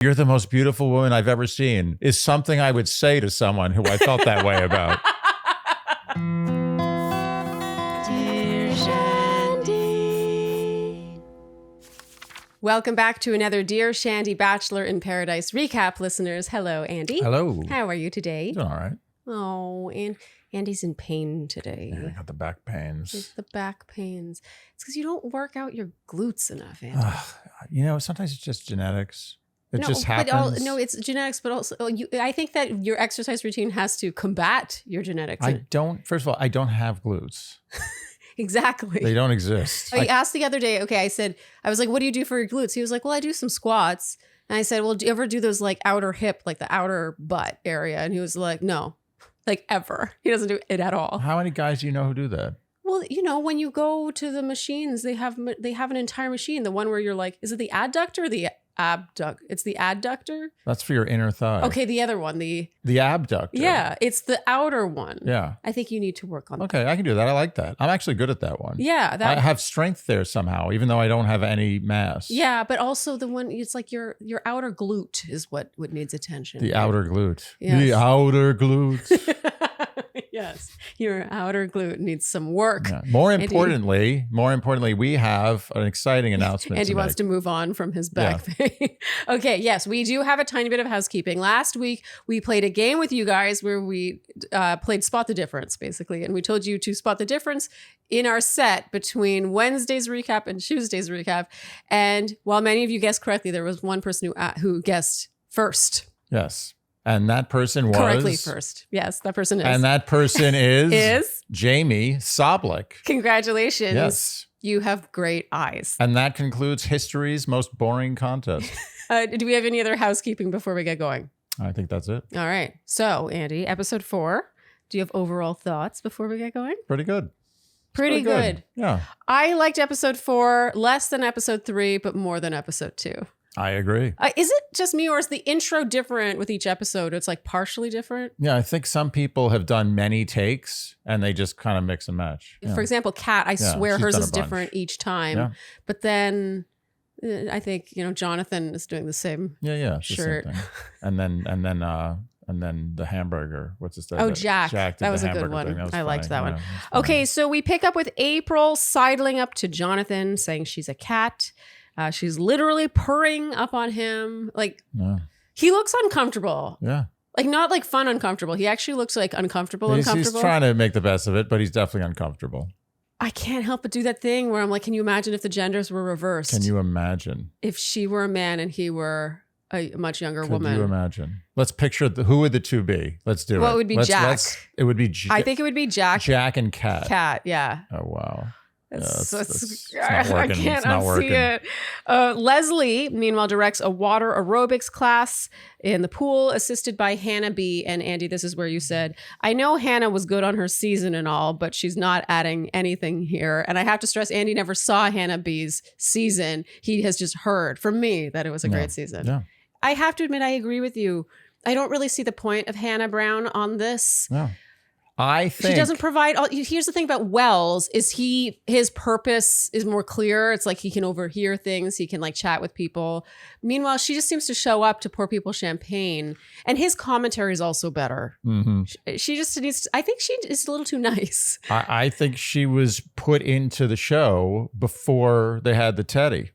"You're the most beautiful woman I've ever seen," is something I would say to someone who I felt that way about. Dear Shandy. Welcome back to another Dear Shandy Bachelor in Paradise recap, listeners. Hello, Andy. Hello. How are you today? Doing all right. Oh, and Andy's in pain today. Yeah, I got the back pains. It's the back pains. It's because you don't work out your glutes enough, Andy. Sometimes it's just genetics. It just happens. It's genetics, but also I think that your exercise routine has to combat your genetics. First of all, I don't have glutes. Exactly. They don't exist. I asked the other day, I was like, what do you do for your glutes? He was like, well, I do some squats. And I said, well, do you ever do those like outer hip, like the outer butt area? And he was like, no, like ever. He doesn't do it at all. How many guys do you know who do that? Well, when you go to the machines, they have an entire machine. The one where you're like, is it the adductor or the abductor? It's the adductor. That's for your inner thigh. Okay, the other one, the abductor. Yeah, it's the outer one. Yeah. I think you need to work on that. Okay, I can do that. I like that. I'm actually good at that one. Yeah. I have strength there somehow, even though I don't have any mass. Yeah, but also the one, it's like your outer glute is what needs attention. The outer glute. Yes. The outer glute. Yes, your outer glute needs some work. Yeah. More importantly, we have an exciting announcement. Andy wants to move on from his back thing. Okay, yes, we do have a tiny bit of housekeeping. Last week, we played a game with you guys where we played Spot the Difference, basically. And we told you to spot the difference in our set between Wednesday's recap and Tuesday's recap. And while many of you guessed correctly, there was one person who guessed first. Yes. And that person was... correctly first. Yes, that person is. And that person is... is... Jamie Soblik. Congratulations. Yes. You have great eyes. And that concludes history's most boring contest. Do we have any other housekeeping before we get going? I think that's it. All right. So, Andy, episode 4. Do you have overall thoughts before we get going? Pretty good. Pretty good. Yeah. I liked episode 4 less than episode 3, but more than episode 2. I agree. Is it just me, or is the intro different with each episode? It's like partially different. Yeah, I think some people have done many takes and they just kind of mix and match. Yeah. For example, Kat, I swear hers is different each time. Yeah. But then I think, Jonathan is doing the same shirt. The same thing. And then the hamburger. What's his name? Oh, Jack. That was a good one. I liked that one. Okay, so we pick up with April sidling up to Jonathan, saying she's a cat. She's literally purring up on him. He looks uncomfortable. Yeah. Not like fun uncomfortable. He actually looks like uncomfortable. He's trying to make the best of it, but he's definitely uncomfortable. I can't help but do that thing where I'm like, can you imagine if the genders were reversed? Can you imagine? If she were a man and he were a much younger woman. Could you imagine? Let's picture who would the two be? Let's do it. Well, it would be Jack. It would be I think it would be Jack. Jack and Kat. Kat, yeah. Oh, wow. It's not working. I can't unsee it. Leslie, meanwhile, directs a water aerobics class in the pool, assisted by Hannah B. And Andy, this is where you said, I know Hannah was good on her season and all, but she's not adding anything here. And I have to stress, Andy never saw Hannah B.'s season. He has just heard from me that it was a great season. Yeah. I have to admit, I agree with you. I don't really see the point of Hannah Brown on this. No. I think she doesn't provide. Here's the thing about Wells is his purpose is more clear. It's like he can overhear things. He can chat with people. Meanwhile, she just seems to show up to pour people champagne, and his commentary is also better. Mm-hmm. She just needs. I think she is a little too nice. I think she was put into the show before they had the Teddy.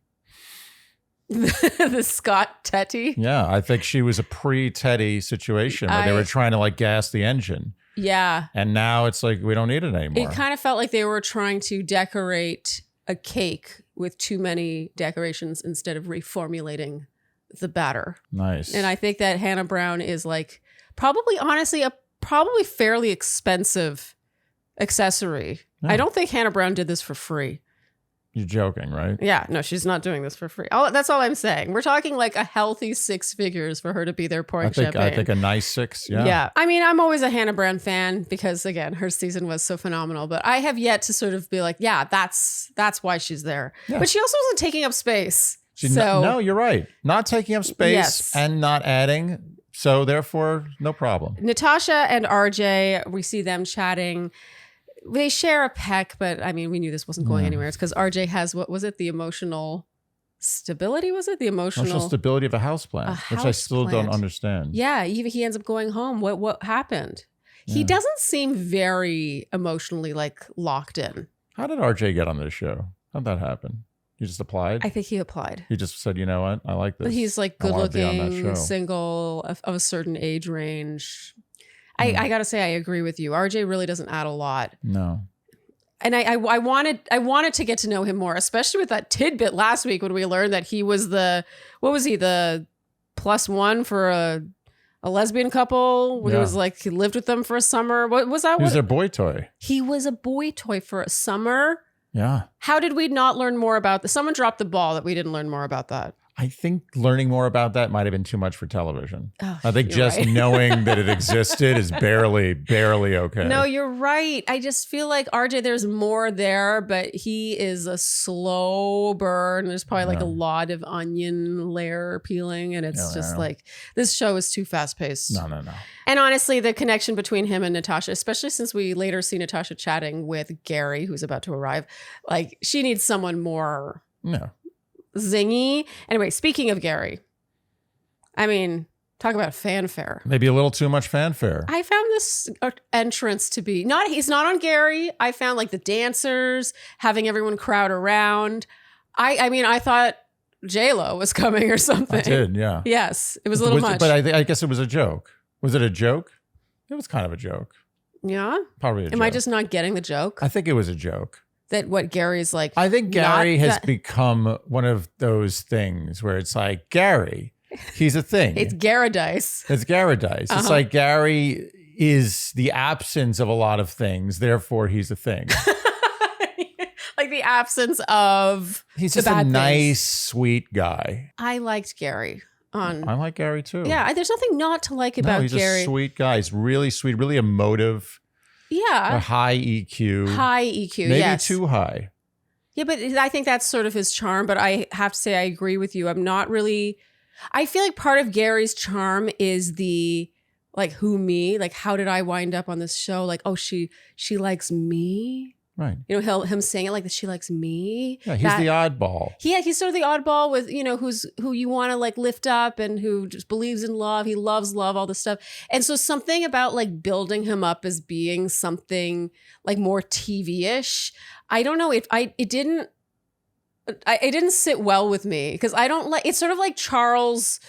The Scott Teddy. Yeah, I think she was a pre-Teddy situation where they were trying to gas the engine. Yeah. And now it's like, we don't need it anymore. It kind of felt like they were trying to decorate a cake with too many decorations instead of reformulating the batter. Nice. And I think that Hannah Brown is probably fairly expensive accessory. Yeah. I don't think Hannah Brown did this for free. You're joking, right? Yeah, no, she's not doing this for free. That's all I'm saying. We're talking a healthy 6 figures for her to be there pouring champagne. I think a nice 6, yeah. Yeah. I mean, I'm always a Hannah Brown fan because, again, her season was so phenomenal. But I have yet to sort of be like, yeah, that's why she's there. Yeah. But she also wasn't taking up space. No, you're right. Not taking up space and not adding. So therefore, no problem. Natasha and RJ, we see them chatting. They share a peck, but I mean, we knew this wasn't going anywhere. It's because RJ has, what was it? The emotional stability, was it? The Emotional stability of a houseplant, which I still don't understand. Yeah, he ends up going home. What happened? He doesn't seem very emotionally like locked in. How did RJ get on this show? How'd that happen? He just applied? I think he applied. He just said, you know what? I like this. He's like good looking, single, of a certain age range. I got to say, I agree with you. RJ really doesn't add a lot. No. And I wanted to get to know him more, especially with that tidbit last week when we learned that he was the +1 for a lesbian couple. When he was like, he lived with them for a summer. What was that? He was their boy toy. He was a boy toy for a summer. Yeah. How did we not learn more about this? Someone dropped the ball that we didn't learn more about that. I think learning more about that might have been too much for television. Oh, I think just right. knowing that it existed is barely okay. No, you're right. I just feel like RJ, there's more there, but he is a slow burn. There's probably like a lot of onion layer peeling, and it's just like, this show is too fast paced. No. And honestly, the connection between him and Natasha, especially since we later see Natasha chatting with Gary, who's about to arrive, like she needs someone more zingy. Anyway, speaking of Gary, I mean, talk about fanfare. Maybe a little too much fanfare. I found this entrance to be he's not on Gary. I found like the dancers, having everyone crowd around. I mean, I thought J-Lo was coming or something. I did, yeah. Yes, it was a little much. But I guess it was a joke. Was it a joke? It was kind of a joke. Yeah? Probably a joke. Am I just not getting the joke? I think it was a joke. That what Gary's like. I think Gary has become one of those things where it's like, Gary, he's a thing. It's Garadise. It's Garadise. It's like Gary is the absence of a lot of things, therefore he's a thing. Like the absence of He's just a nice, sweet guy. I liked Gary. I like Gary too. Yeah, there's nothing not to like about he's Gary. He's a sweet guy. He's really sweet, really emotive. Yeah. A high EQ. High EQ, Maybe too high. Yeah, but I think that's sort of his charm. But I have to say, I agree with you. I'm not really... I feel like part of Gary's charm is the, like, who me? Like, how did I wind up on this show? Like, oh, she likes me? Right. You know, him saying it like that she likes me. Yeah, he's the oddball. Yeah, he's sort of the oddball with, you know, who you want to like lift up and who just believes in love. He loves love, all this stuff. And so something about like building him up as being something like more TV-ish. I don't know if it didn't sit well with me because I don't like, it's sort of like Charles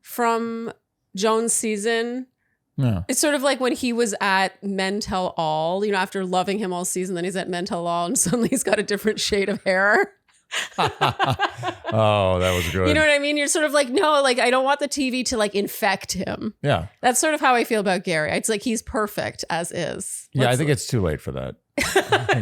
from Joan's season. Yeah. It's sort of like when he was at Men Tell All, you know, after loving him all season, then he's at Men Tell All and suddenly he's got a different shade of hair. Oh, that was good. You know what I mean? You're sort of like, no, like I don't want the TV to like infect him. Yeah. That's sort of how I feel about Gary. It's like he's perfect as is. I think it's too late for that.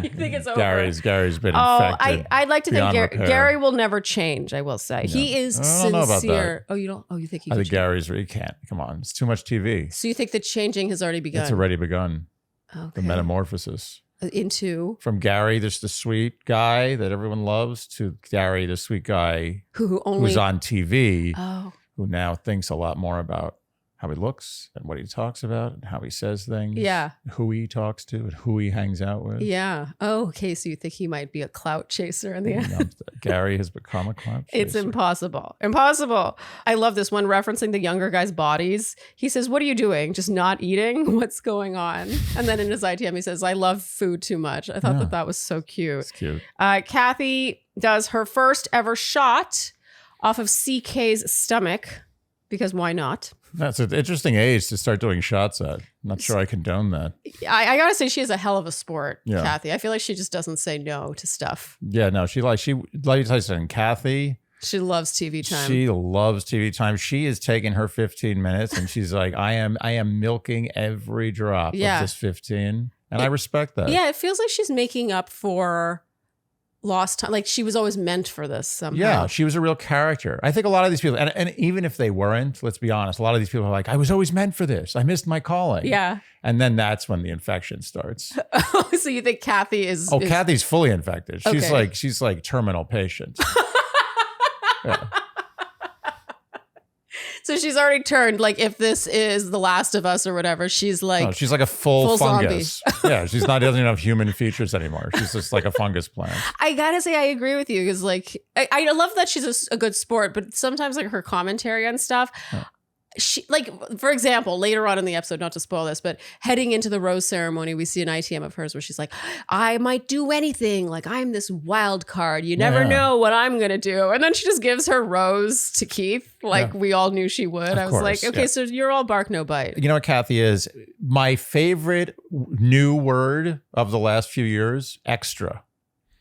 You think it's over? Gary's been infected. I'd like to think Gary will never change, I will say. Yeah. He is sincere. Know about that. Oh, you don't? Oh, you think he I think Gary's really can't. Come on. It's too much TV. So you think the changing has already begun? It's already begun. Okay. The metamorphosis. Into? From Gary, the sweet guy that everyone loves, to Gary, the sweet guy who's on TV, who now thinks a lot more about how he looks and what he talks about and how he says things. Yeah. Who he talks to and who he hangs out with. Yeah. Oh, okay. So you think he might be a clout chaser in the end? Gary has become a clout chaser. It's impossible. Impossible. I love this one referencing the younger guys' bodies. He says, what are you doing? Just not eating? What's going on? And then in his ITM, he says, I love food too much. I thought that was so cute. It's cute. Kathy does her first ever shot off of CK's stomach because why not? That's an interesting age to start doing shots at. I'm not sure I condone that. I gotta say, she is a hell of a sport, yeah. Kathy. I feel like she just doesn't say no to stuff. Yeah, no, like I said, Kathy. She loves TV time. She loves TV time. She is taking her 15 minutes and she's like, I am milking every drop of this 15. And I respect that. Yeah, it feels like she's making up for lost time. Like she was always meant for this somehow. Yeah, she was a real character. I think a lot of these people, and even if they weren't, let's be honest, a lot of these people are like, I was always meant for this. I missed my calling. Yeah. And then that's when the infection starts. Oh, so you think Kathy is... Oh, Kathy's fully infected. She's like terminal patient. Yeah. So she's already turned, like, if this is The Last of Us or whatever, she's like... No, she's like a full fungus. Yeah, she doesn't even have human features anymore. She's just like a fungus plant. I gotta say, I agree with you, because, like, I love that she's a good sport, but sometimes, like, her commentary on stuff... Yeah. She, like, for example, later on in the episode, not to spoil this, but heading into the rose ceremony, we see an ITM of hers where she's like, I might do anything. Like, I'm this wild card. You never know what I'm going to do. And then she just gives her rose to Keith, like we all knew she would. I was like, okay, so you're all bark, no bite. You know what, Kathy, is my favorite new word of the last few years? Extra.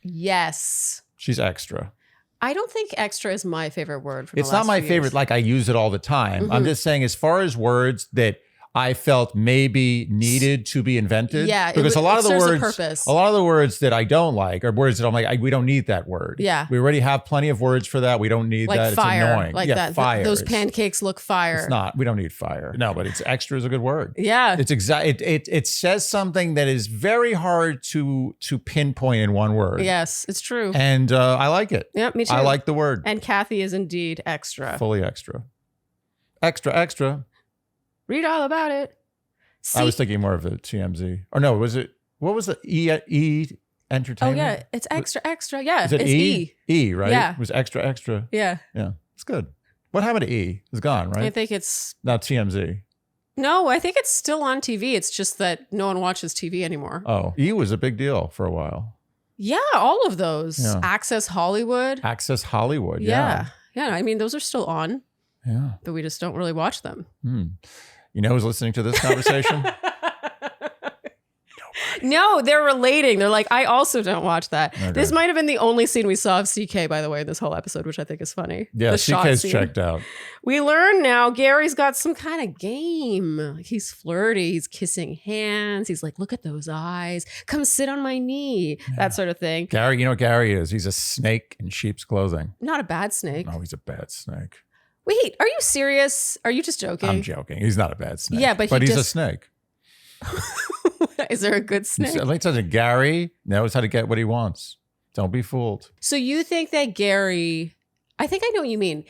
Yes. She's extra. I don't think extra is my favorite word. It's not my favorite, like I use it all the time. Mm-hmm. I'm just saying, as far as words that I felt maybe needed to be invented. Yeah, because a lot of the words that I don't like are words that I'm like, we don't need that word. Yeah, we already have plenty of words for that. We don't need like that. Fire, it's annoying. Like that. Fire. Those pancakes look fire. It's not. We don't need fire. No, but it's extra is a good word. Yeah, it's it says something that is very hard to pinpoint in one word. Yes, it's true. And I like it. Yeah, me too. I like the word. And Kathy is indeed extra. Fully extra. Extra. Read all about it. I was thinking more of the TMZ. Or no, what was the E Entertainment? Oh, yeah. It's extra. Yeah. Is it it's E? E, right? Yeah. It was extra. Yeah. Yeah. It's good. What happened to E? It's gone, right? I think it's... Not TMZ. No, I think it's still on TV. It's just that no one watches TV anymore. Oh, E was a big deal for a while. Yeah, all of those. Yeah. Access Hollywood. Yeah. Yeah, I mean, those are still on. Yeah. But we just don't really watch them. You know who's listening to this conversation? No, they're relating. They're like, I also don't watch that. Okay. This might have been the only scene we saw of CK, by the way, this whole episode, which I think is funny. Yeah, CK's checked out. We learn now Gary's got some kind of game. Like, he's flirty. He's kissing hands. He's like, look at those eyes. Come sit on my knee. Yeah. That sort of thing. Gary, you know what Gary is? He's a snake in sheep's clothing. Not a bad snake. No, he's a bad snake. Wait, are you serious? Are you just joking? I'm joking. He's not a bad snake. Yeah, but he's a snake. Is there a good snake? Like I said, Gary knows how to get what he wants. Don't be fooled. So you think that Gary, I think I know what you mean.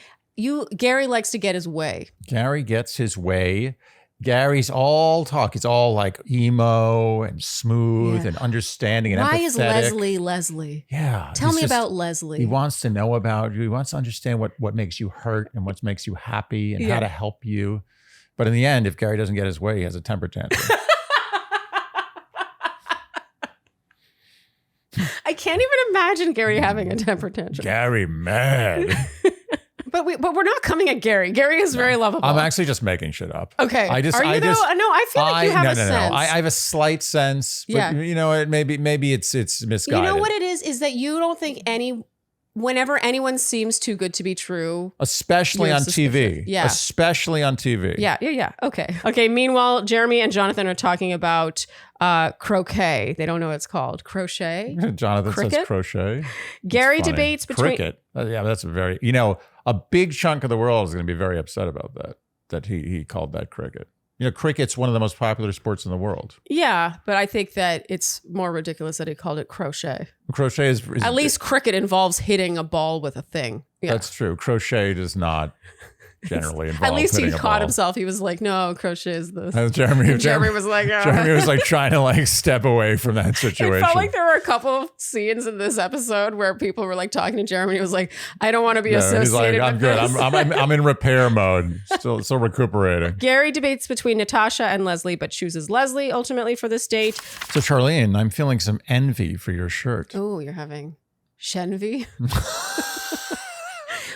Gary likes to get his way. Gary gets his way. Gary's all talk. He's all like emo and smooth and understanding and empathetic. Why is Leslie? Yeah. Tell me about Leslie. He wants to know about you. He wants to understand what makes you hurt and what makes you happy and how to help you. But in the end, if Gary doesn't get his way, he has a temper tantrum. I can't even imagine Gary having a temper tantrum. Gary mad. But we're not coming at Gary. Gary is very lovable. I'm actually just making shit up. Okay. Are you though? No, I feel like you have a sense. No. I have a slight sense. But you know, maybe it's misguided. You know what it is that you don't think whenever anyone seems too good to be true. Especially on TV. Yeah. Especially on TV. Yeah. Okay. Meanwhile, Jeremy and Jonathan are talking about croquet. They don't know what it's called. Crochet? Jonathan says crochet. Gary debates between... Cricket. Yeah, that's a big chunk of the world is going to be very upset about that he called that cricket. You know, cricket's one of the most popular sports in the world. Yeah, but I think that it's more ridiculous that he called it crochet. Crochet is at least cricket involves hitting a ball with a thing. Yeah. That's true. Crochet does not generally involve at least he caught ball. Himself. He was like, no, crochet is this. Jeremy was like, Jeremy was like trying to like step away from that situation. It felt like there were a couple of scenes in this episode where people were like talking to Jeremy. He was like, I don't want to be associated he's like, I'm with good. this. I'm in repair mode. Still recuperating. Gary debates between Natasha and Leslie, but chooses Leslie ultimately for this date. So Sharleen, I'm feeling some envy for your shirt. Oh, you're having Shenvy?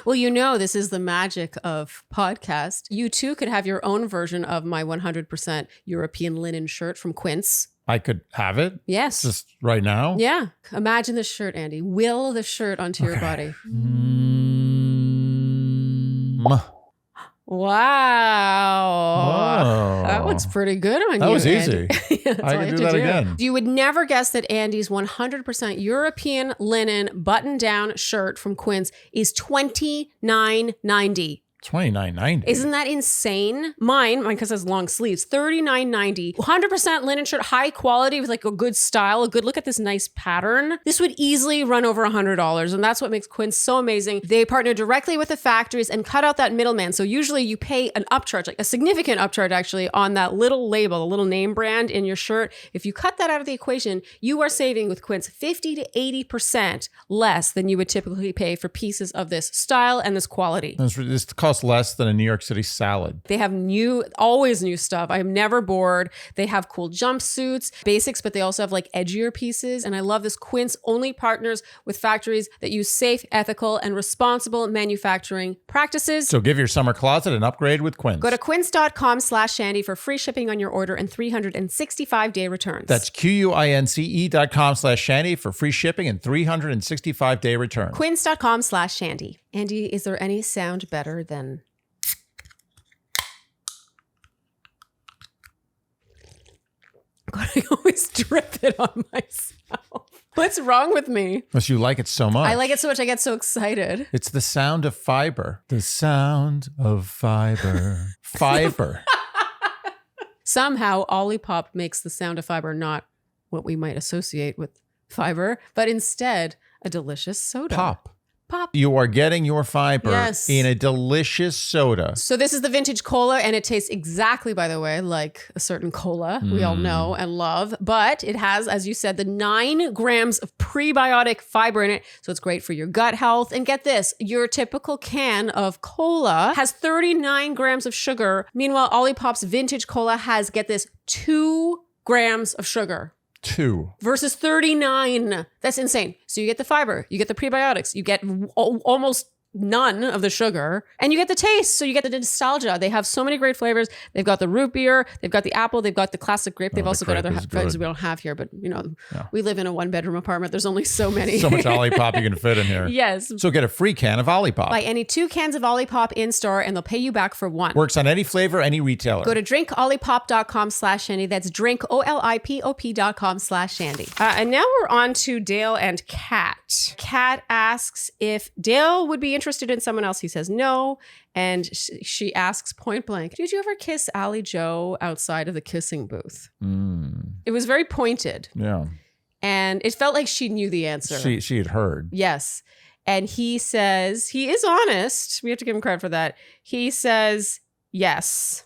Well, you know, this is the magic of podcast. You too could have your own version of my 100% European linen shirt from Quince. I could have it? Yes. Just right now? Yeah. Imagine this shirt, Andy. Will the shirt onto your body. Wow. That looks pretty good on you, That was Andy. easy. I can do that again. You would never guess that Andy's 100% European linen button-down shirt from Quince is $29.90. $29.90. Isn't that insane? Mine because it has long sleeves, $39.90. 100% linen shirt, high quality with like a good style, a good look at this nice pattern. This would easily run over $100, and that's what makes Quince so amazing. They partner directly with the factories and cut out that middleman. So usually you pay an upcharge, like a significant upcharge actually, on that little label, the little name brand in your shirt. If you cut that out of the equation, you are saving with Quince 50 to 80% less than you would typically pay for pieces of this style and this quality. This costs less than a New York City salad. They have always new stuff. I am never bored. They have cool jumpsuits, basics, but they also have like edgier pieces. And I love this. Quince only partners with factories that use safe, ethical, and responsible manufacturing practices. So give your summer closet an upgrade with Quince. Go to quince.com/Shandy for free shipping on your order and 365-day returns. That's QUINCE.com/Shandy for free shipping and 365-day returns. Quince.com/Shandy. Andy, is there any sound better than... God, I always drip it on myself. What's wrong with me? Because you like it so much. I like it so much, I get so excited. It's the sound of fiber. The sound of fiber. Fiber. Somehow, Olipop makes the sound of fiber not what we might associate with fiber, but instead a delicious soda. Pop. Pop. You are getting your fiber Yes. in a delicious soda. So this is the vintage cola, and it tastes exactly, by the way, like a certain cola we all know and love. But it has, as you said, the 9 grams of prebiotic fiber in it. So it's great for your gut health. And get this, your typical can of cola has 39 grams of sugar. Meanwhile, Olipop's vintage cola has, get this, 2 grams of sugar. 2 versus 39. That's insane. So you get the fiber, you get the prebiotics, you get almost none of the sugar, and you get the taste. So you get the nostalgia. They have so many great flavors. They've got the root beer, they've got the apple, they've got the classic grape. They've also got other flavors we don't have here, but you know, we live in a 1-bedroom apartment. There's only so many. So much Olipop you can fit in here. Yes. So get a free can of Olipop. Buy any 2 cans of Olipop in store and they'll pay you back for 1. Works on any flavor, any retailer. Go to drinkolipop.com/Shandy. That's drinkolipop.com/Shandy. And now we're on to Dale and Kat. Kat asks if Dale would be interested in someone else. He says no. And she asks point blank, did you ever kiss Allie Joe outside of the kissing booth? It was very pointed. Yeah. And it felt like she knew the answer. She had heard. Yes. And he says, he is honest. We have to give him credit for that. He says yes,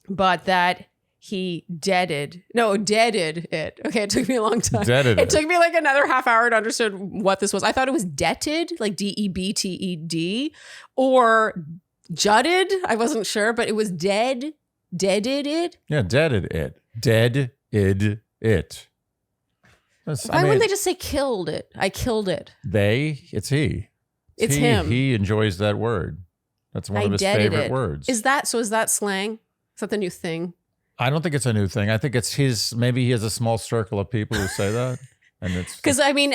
but that he deaded it. Okay, it took me a long time. It took me like another half hour to understand what this was. I thought it was detted, like DEBTED, or jutted. I wasn't sure, but it was deaded it. Yeah, deaded it. Deaded it. Why wouldn't they just say killed it? I killed it. It's he. It's him. He enjoys that word. That's one of his favorite words. Is that slang? Is that the new thing? I don't think it's a new thing. I think it's maybe he has a small circle of people who say that. And it's because I mean,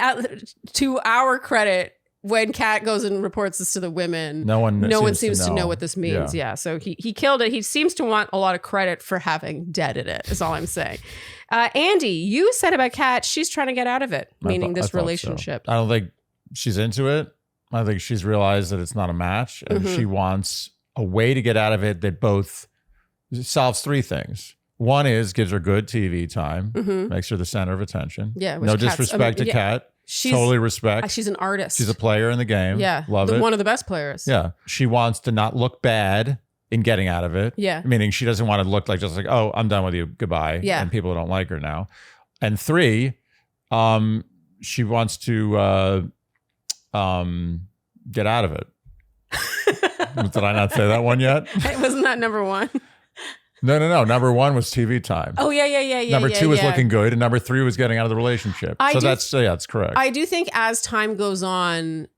to our credit, when Kat goes and reports this to the women, no one seems to know what this means. Yeah. So he killed it. He seems to want a lot of credit for having deaded it, is all I'm saying. Andy, you said about Kat, she's trying to get out of it, meaning this relationship. So. I don't think she's into it. I think she's realized that it's not a match, and she wants a way to get out of it that both solves 3 things. One is gives her good TV time, makes her the center of attention. Yeah, no disrespect to Kat. She's totally respect. She's an artist. She's a player in the game. Yeah, love it. One of the best players. Yeah, she wants to not look bad in getting out of it. Yeah, meaning she doesn't want to look like just like, oh, I'm done with you, goodbye. Yeah, and people don't like her now. And 3, she wants to get out of it. Did I not say that one yet? Wasn't that number 1? No. Number 1 was TV time. Oh, yeah. Number 2 was looking good, and number 3 was getting out of the relationship. That's correct. I do think as time goes on,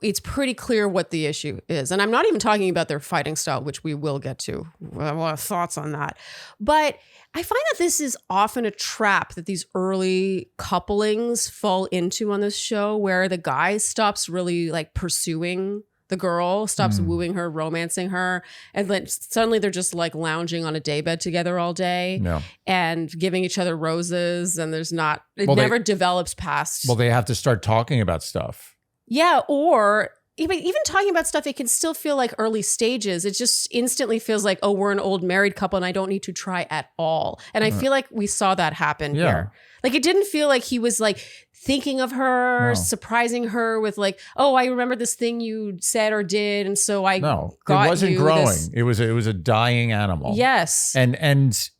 it's pretty clear what the issue is. And I'm not even talking about their fighting style, which we will get to. I have a lot of thoughts on that. But I find that this is often a trap that these early couplings fall into on this show, where the guy stops really like pursuing the girl, stops wooing her, romancing her, and then suddenly they're just like lounging on a daybed together all day and giving each other roses, and there's not, it never develops past. Well, they have to start talking about stuff. Yeah, or even talking about stuff, it can still feel like early stages. It just instantly feels like, oh, we're an old married couple and I don't need to try at all. And I feel like we saw that happen here. Like, it didn't feel like he was like thinking of her, surprising her with like, oh, I remember this thing you said or did. And so I got it wasn't growing. This. It was a dying animal. Yes. And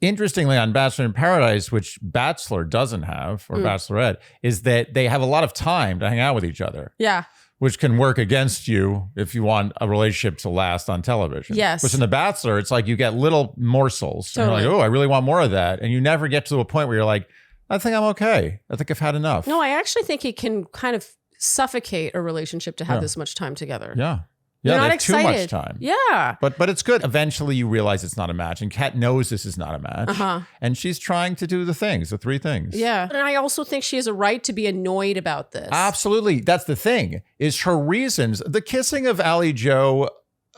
interestingly, on Bachelor in Paradise, which Bachelor doesn't have, or Bachelorette, is that they have a lot of time to hang out with each other. Yeah. Which can work against you if you want a relationship to last on television. Yes. Which in The Bachelor, it's like you get little morsels. Totally. And you're like, oh, I really want more of that. And you never get to a point where you're like, I think I'm okay. I think I've had enough. No, I actually think it can kind of suffocate a relationship to have this much time together. Yeah. You're Yeah, not they have excited. too much time. Yeah. But it's good. Eventually you realize it's not a match. And Kat knows this is not a match. And she's trying to do the 3 things. Yeah. And I also think she has a right to be annoyed about this. Absolutely. That's the thing, is her reasons. The kissing of Allie Joe,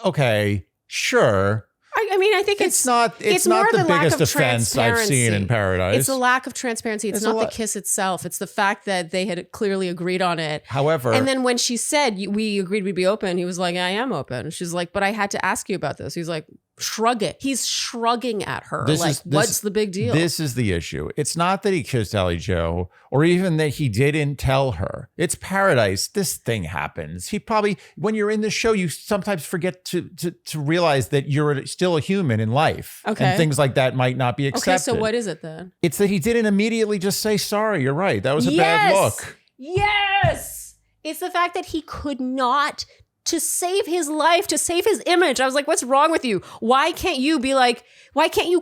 okay, sure. I mean, I think it's not the biggest offense I've seen in Paradise. It's the lack of transparency. It's not the kiss itself. It's the fact that they had clearly agreed on it. However, and then when she said, we agreed we'd be open, he was like, I am open. She's like, but I had to ask you about this. He's like, shrug it. He's shrugging at her. What's the big deal? This is the issue. It's not that he kissed Allie Joe or even that he didn't tell her. It's Paradise. This thing happens. He probably, when you're in the show, you sometimes forget to realize that you're still a human in life. Okay. And things like that might not be accepted. Okay, so what is it then? It's that he didn't immediately just say, sorry, you're right. That was a bad look. Yes. It's the fact that he could not, to save his life, to save his image. I was like, what's wrong with you? Why can't you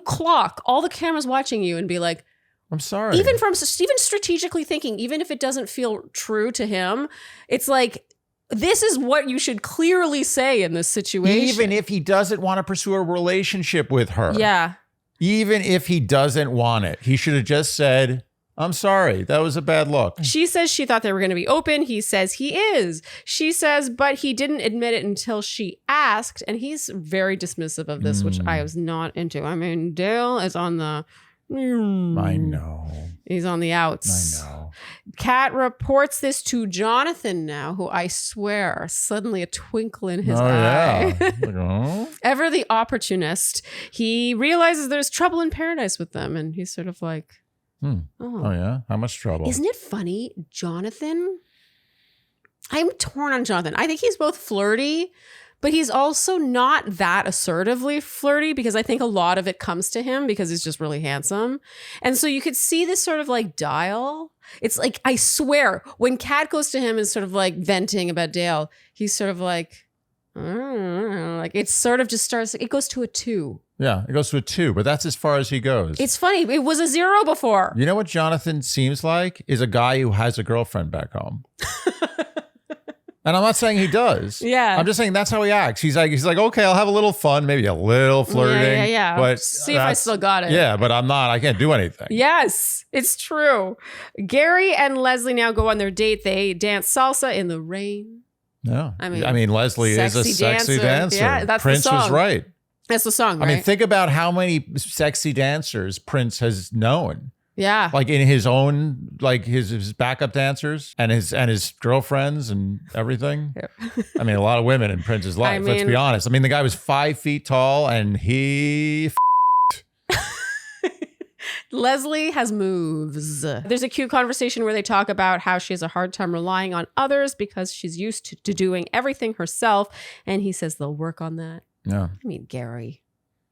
clock all the cameras watching you and be like, I'm sorry. Even strategically thinking, even if it doesn't feel true to him, it's like, this is what you should clearly say in this situation. Even if he doesn't want to pursue a relationship with her. Yeah. Even if he doesn't want it, he should have just said, I'm sorry, that was a bad look. She says she thought they were going to be open. He says he is. She says, but he didn't admit it until she asked. And he's very dismissive of this, which I was not into. I mean, Dale is on the... I know. He's on the outs. I know. Kat reports this to Jonathan now, who I swear, suddenly a twinkle in his eye. Yeah. Like, oh. Ever the opportunist. He realizes there's trouble in paradise with them. And he's sort of like... Oh, yeah? How much trouble? Isn't it funny? Jonathan, I'm torn on Jonathan. I think he's both flirty, but he's also not that assertively flirty because I think a lot of it comes to him because he's just really handsome. And so you could see this sort of like dial. It's like, I swear, when Kat goes to him and sort of like venting about Dale, he's sort of like it sort of just starts, it goes to a 2. Yeah, it goes to a 2, but that's as far as he goes. It's funny. It was a 0 before. You know what Jonathan seems like? Is a guy who has a girlfriend back home. And I'm not saying he does. Yeah. I'm just saying that's how he acts. He's like, okay, I'll have a little fun, maybe a little flirting. Yeah. But see if I still got it. Yeah, but I can't do anything. Yes, it's true. Gary and Leslie now go on their date. They dance salsa in the rain. Yeah. I mean, Leslie is a sexy dancer. Yeah, that's Prince the song. was right. That's the song, right? I mean, think about how many sexy dancers Prince has known. Yeah. Like in his own, like his backup dancers and his girlfriends and everything. Yeah. I mean, a lot of women in Prince's life, let's be honest. I mean, the guy was 5 feet tall and he Leslie has moves. There's a cute conversation where they talk about how she has a hard time relying on others because she's used to doing everything herself. And he says they'll work on that. Yeah. I mean, Gary.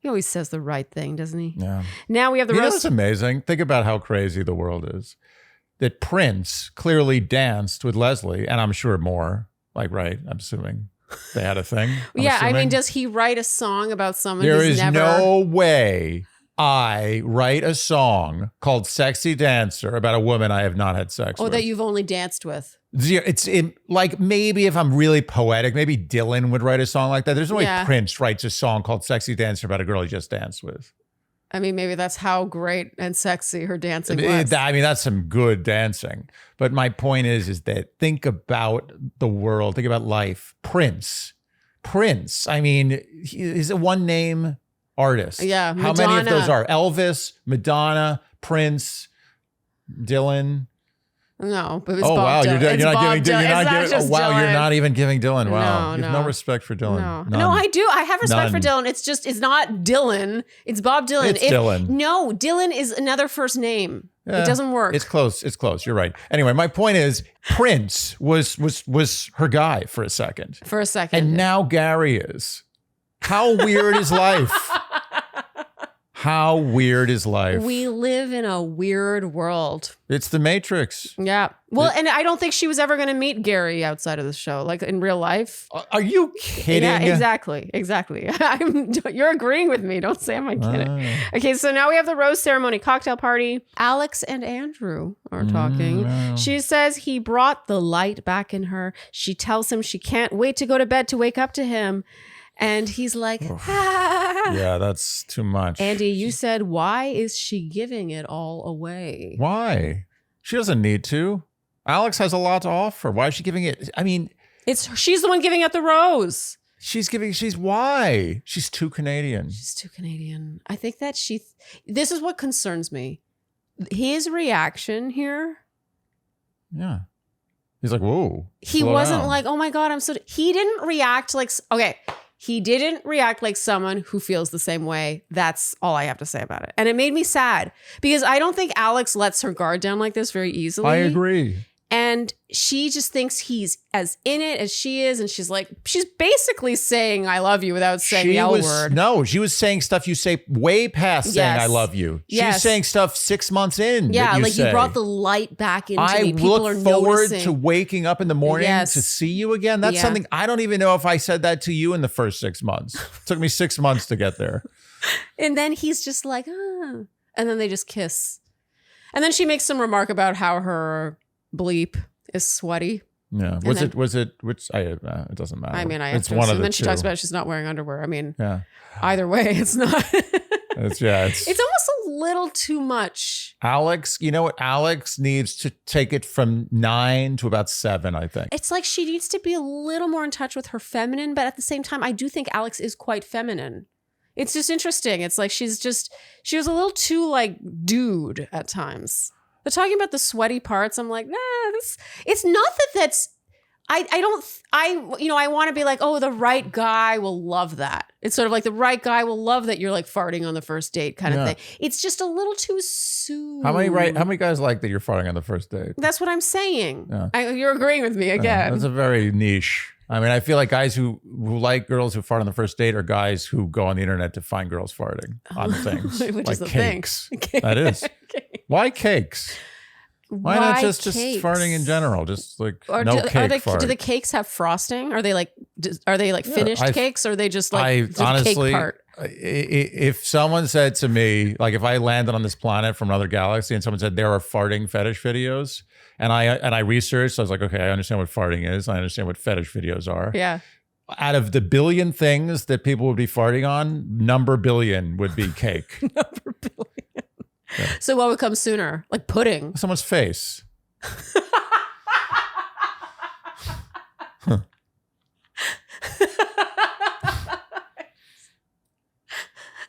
He always says the right thing, doesn't he? Yeah. Now we have the roast. roast. It's amazing. Think about how crazy the world is. That Prince clearly danced with Leslie, and I'm sure more. Like, right? I'm assuming they had a thing. I mean, does he write a song about someone There who's is never... no way I write a song called "Sexy Dancer" about a woman I have not had sex with. Or that you've only danced with. It's like maybe if I'm really poetic, maybe Dylan would write a song like that. There's no way Prince writes a song called "Sexy Dancer" about a girl he just danced with. I mean, maybe that's how great and sexy her dancing was. I mean, that's some good dancing. But my point is that think about the world, think about life. Prince. I mean, he's a one-name artist. Yeah, How Madonna. many of those are? Elvis, Madonna, Prince, Dylan. No, but it's oh Bob wow, Dylan. you're not Bob giving. You're not It's giving. just Oh wow, Dylan. you're not even giving Dylan. Wow, you have No. no respect for Dylan. No, None. no, I do. I have respect for None. Dylan. It's not Dylan. It's Bob Dylan. It's Dylan. No, Dylan is another first name. Yeah, it doesn't work. It's close. It's close. You're right. Anyway, my point is, Prince was her guy for a second. For a second. And now Gary is. How weird is life? How weird is life? We live in a weird world. It's the Matrix. Yeah. Well, and I don't think she was ever going to meet Gary outside of the show, like in real life. Are you kidding? Yeah, exactly. You're agreeing with me. Don't say I'm not kidding. Okay, so now we have the rose ceremony cocktail party. Alex and Andrew are talking. Wow. She says he brought the light back in her. She tells him she can't wait to go to bed to wake up to him. And he's like, ah. Yeah, that's too much. Andy, you said, why is she giving it all away? Why? She doesn't need to. Alex has a lot to offer. Why is she giving it? I mean, she's the one giving out the rose. Why? She's too Canadian. She's too Canadian. I think that this is what concerns me. His reaction here. Yeah. He's like, whoa. He wasn't like, oh my God, he didn't react like, okay. He didn't react like someone who feels the same way. That's all I have to say about it. And it made me sad because I don't think Alex lets her guard down like this very easily. I agree. And she just thinks he's as in it as she is. And she's basically saying, I love you without saying the L word. No, she was saying stuff you say way past saying I love you. She's saying stuff 6 months in. Yeah, that you brought the light back into me. People look are forward noticing. to waking up in the morning to see you again. That's something I don't even know if I said that to you in the first 6 months. It took me 6 months to get there. And then he's just like, ah. And then they just kiss. And then she makes some remark about how her bleep is sweaty. Yeah. It doesn't matter. I mean, I it's asked her. one So of the then she two. talks about she's not wearing underwear. I mean, yeah. Either way, it's not. It's almost a little too much. Alex, you know what? Alex needs to take it from 9 to about 7, I think. It's like she needs to be a little more in touch with her feminine, but at the same time, I do think Alex is quite feminine. It's just interesting. It's like she was a little too like dude at times. But talking about the sweaty parts, I'm like, it's not that's, I want to be like, oh, the right guy will love that. It's sort of like the right guy will love that you're like farting on the first date kind of thing. It's just a little too soon. How many guys like that you're farting on the first date? That's what I'm saying. Yeah. You're agreeing with me again. That's a very niche. I mean, I feel like guys who like girls who fart on the first date are guys who go on the internet to find girls farting on things. Which like is the cakes. thing. That is. Okay. Why cakes? Why not just farting in general? Just like cake fart. Do the cakes have frosting? Are they like finished cakes or are they just like honestly, cake part? If someone said to me, like if I landed on this planet from another galaxy and someone said there are farting fetish videos and I researched, I was like, okay, I understand what farting is. I understand what fetish videos are. Yeah. Out of the billion things that people would be farting on, number billion would be cake. Number billion. Yeah. So what would come sooner? Like pudding? Someone's face.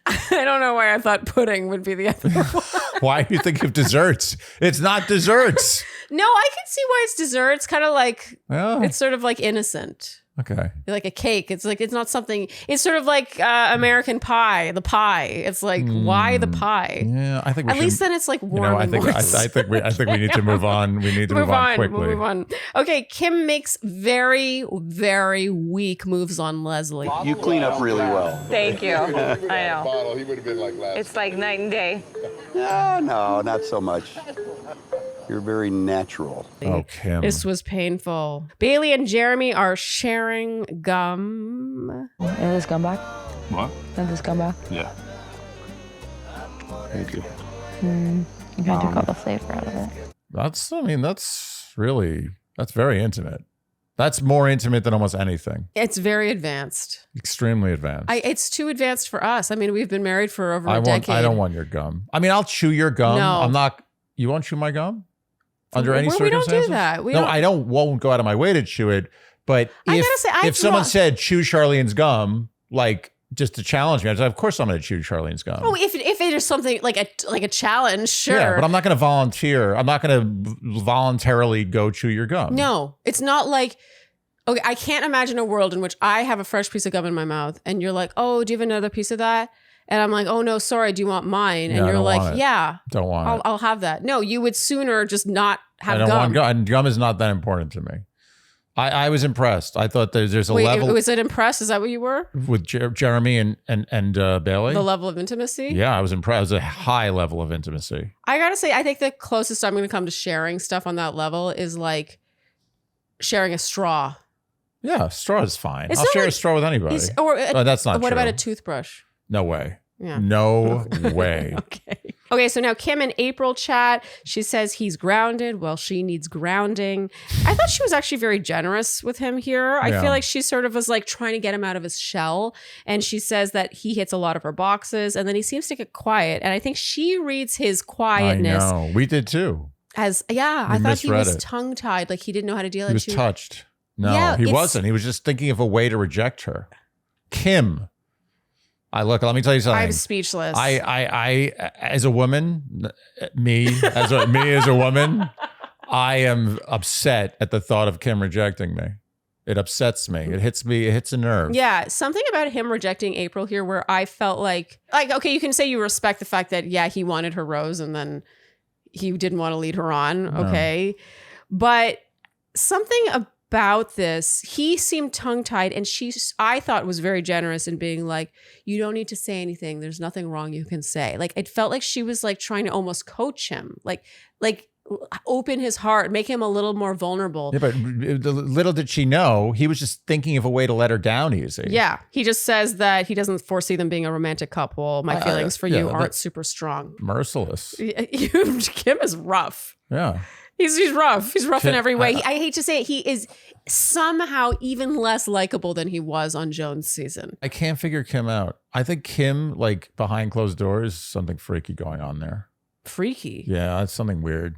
I don't know why I thought pudding would be the other one. Why do you think of desserts? It's not desserts. No, I can see why it's dessert. It's kind of like, it's sort of like innocent. Okay. Like a cake. It's like, it's not something, it's sort of like American pie, the pie. It's like, why the pie? Yeah, I think at least then it's like warm I think we need to move on. We need to move on quickly. We'll move on. Okay, Kim makes very, very weak moves on Leslie. You clean up really well. Thank you. I know. He would have been like last. It's like night and day. No, not so much. You're very natural. Oh, Kim. This was painful. Bailey and Jeremy are sharing gum. Is this gum back? What? Is this gum back? Yeah. Thank you. You kind of took all the flavor out of it. That's very intimate. That's more intimate than almost anything. It's very advanced. Extremely advanced. It's too advanced for us. I mean, we've been married for over a decade. I don't want your gum. I mean, I'll chew your gum. No. You won't chew my gum? Under any circumstances? We don't do that. I won't go out of my way to chew it. But if someone said chew Charlene's gum, like just to challenge me. I said, of course I'm going to chew Charlene's gum. Oh, if it is something like a challenge, sure. Yeah, but I'm not going to volunteer. I'm not going to voluntarily go chew your gum. No, it's not like, okay, I can't imagine a world in which I have a fresh piece of gum in my mouth and you're like, oh, do you have another piece of that? And I'm like, oh no, sorry, do you want mine? And you're like, yeah, don't want it. I'll have that. No, you would sooner just not have gum. I don't want gum. And gum is not that important to me. I was impressed. I thought there's a level. Was it impressed? Is that what you were? With Jeremy and Bailey? The level of intimacy? Yeah, I was impressed. It was a high level of intimacy. I gotta say, I think the closest I'm going to come to sharing stuff on that level is like sharing a straw. Yeah, straw is fine. It's I'll share like, a straw with anybody. That's not true. What about a toothbrush? No way. Yeah. No way. Okay, so now Kim and April chat. She says he's grounded. Well, she needs grounding. I thought she was actually very generous with him here. I feel like she sort of was like trying to get him out of his shell. And she says that he hits a lot of her boxes and then he seems to get quiet. And I think she reads his quietness. I know. We did too. I thought he was tongue-tied. Like he didn't know how to deal with it. He was touched. No, he wasn't. He was just thinking of a way to reject her. Kim. Let me tell you something. I'm speechless. I as a woman, me as a woman, I am upset at the thought of Kim rejecting me. It upsets me. It hits me. It hits a nerve. Yeah. Something about him rejecting April here where I felt like, okay, you can say you respect the fact that, yeah, he wanted her rose and then he didn't want to lead her on. Okay. No. But something about this, he seemed tongue-tied and I thought was very generous in being like, you don't need to say anything. There's nothing wrong you can say. Like, it felt like she was like trying to almost coach him, like open his heart, make him a little more vulnerable. Yeah, but little did she know, he was just thinking of a way to let her down easy. Yeah. He just says that he doesn't foresee them being a romantic couple. My feelings for you aren't super strong. Merciless. Kim is rough. Yeah. He's rough. He's rough in every way. I hate to say it. He is somehow even less likable than he was on Joan's season. I can't figure Kim out. I think Kim, like behind closed doors, something freaky going on there. Freaky? Yeah, that's something weird.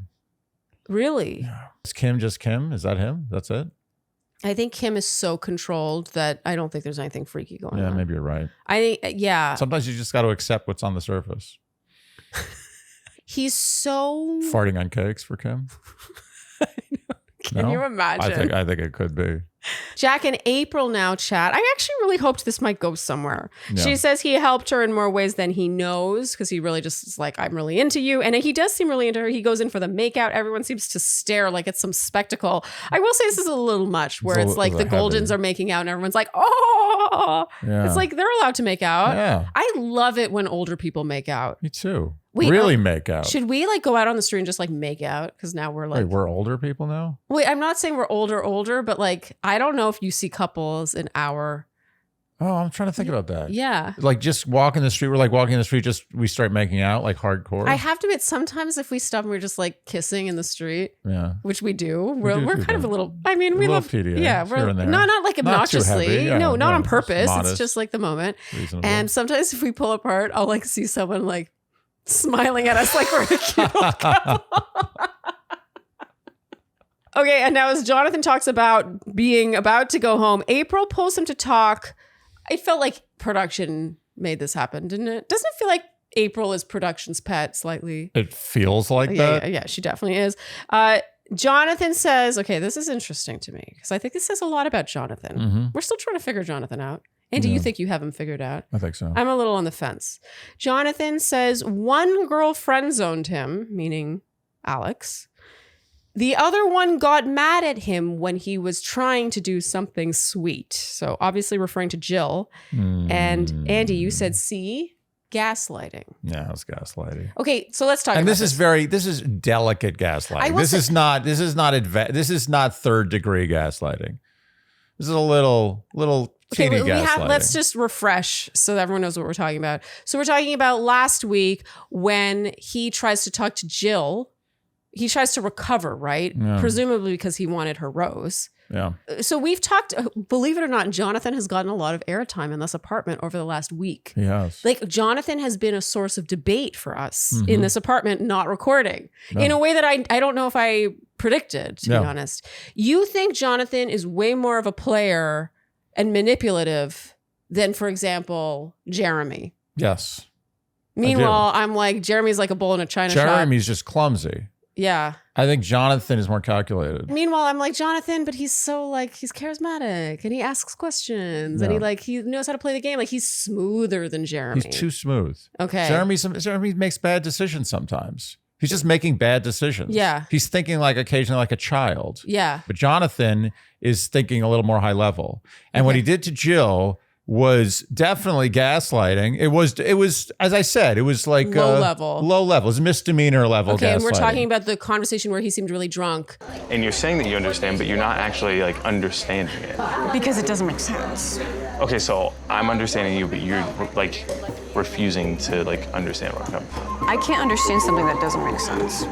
Really? Yeah. Is Kim just Kim? Is that him? That's it? I think Kim is so controlled that I don't think there's anything freaky going on. Yeah, maybe you're right. I think, yeah. Sometimes you just got to accept what's on the surface. He's so... Farting on cakes for Kim? Can you imagine? I think it could be. Jack and April now chat. I actually really hoped this might go somewhere. Yeah. She says he helped her in more ways than he knows because he really just is like, I'm really into you. And he does seem really into her. He goes in for the makeout. Everyone seems to stare like it's some spectacle. I will say this is a little much where it's like the Goldens are making out and everyone's like, oh, yeah. It's like they're allowed to make out. Yeah. I love it when older people make out. Me too. Really make out. Should we like go out on the street and just like make out? Because now we're like... Wait, we're older people now? Wait, I'm not saying we're older, but like, I don't know if you see couples in our... Oh, I'm trying to think about that. Yeah. Like just walking the street, we're like walking the street, just we start making out like hardcore. I have to admit, sometimes if we stop and we're just like kissing in the street, yeah, which we do, we're kind of a little, I mean, we love, PDA, yeah, we're not like obnoxiously, not on purpose. It's just like the moment. Reasonable. And sometimes if we pull apart, I'll like see someone like smiling at us like we're a cute old couple. Okay, and now as Jonathan talks about being about to go home, April pulls him to talk. It felt like production made this happen, didn't it? Doesn't it feel like April is production's pet slightly? It feels like that. Yeah, she definitely is. Jonathan says, okay, this is interesting to me because I think this says a lot about Jonathan. Mm-hmm. We're still trying to figure Jonathan out. And do you think you have him figured out? I think so. I'm a little on the fence. Jonathan says one girl friend zoned him, meaning Alex. The other one got mad at him when he was trying to do something sweet. So obviously referring to Jill. And Andy, you said C, gaslighting. Yeah, it was gaslighting. Okay, so let's talk about this. This is delicate gaslighting. This is not third degree gaslighting. This is a little teeny gaslighting. Let's just refresh so that everyone knows what we're talking about. So we're talking about last week when he tries to talk to Jill. He tries to recover, right? Yeah. Presumably because he wanted her rose. Yeah. So we've talked, believe it or not, Jonathan has gotten a lot of airtime in this apartment over the last week. Yes. Like Jonathan has been a source of debate for us in this apartment, not recording in a way that I don't know if I predicted, to be honest. You think Jonathan is way more of a player and manipulative than, for example, Jeremy. Yes. Meanwhile, I'm like, Jeremy's like a bull in a china shop. Jeremy's just clumsy. Yeah. I think Jonathan is more calculated. Meanwhile, I'm like, Jonathan, but he's so like, he's charismatic and he asks questions and he knows how to play the game. Like he's smoother than Jeremy. He's too smooth. Okay. Jeremy makes bad decisions sometimes. He's just making bad decisions. Yeah. He's thinking like occasionally like a child. Yeah. But Jonathan is thinking a little more high level. And what he did to Jill was definitely gaslighting. It was, as I said, it was like low level. It was misdemeanor level. Okay, gaslighting. and we're talking about the conversation where he seemed really drunk. And you're saying that you understand, but you're not actually like understanding it. Because it doesn't make sense. Okay, so I'm understanding you, but you're like refusing to like understand what I'm coming from. I can't understand something that doesn't make sense.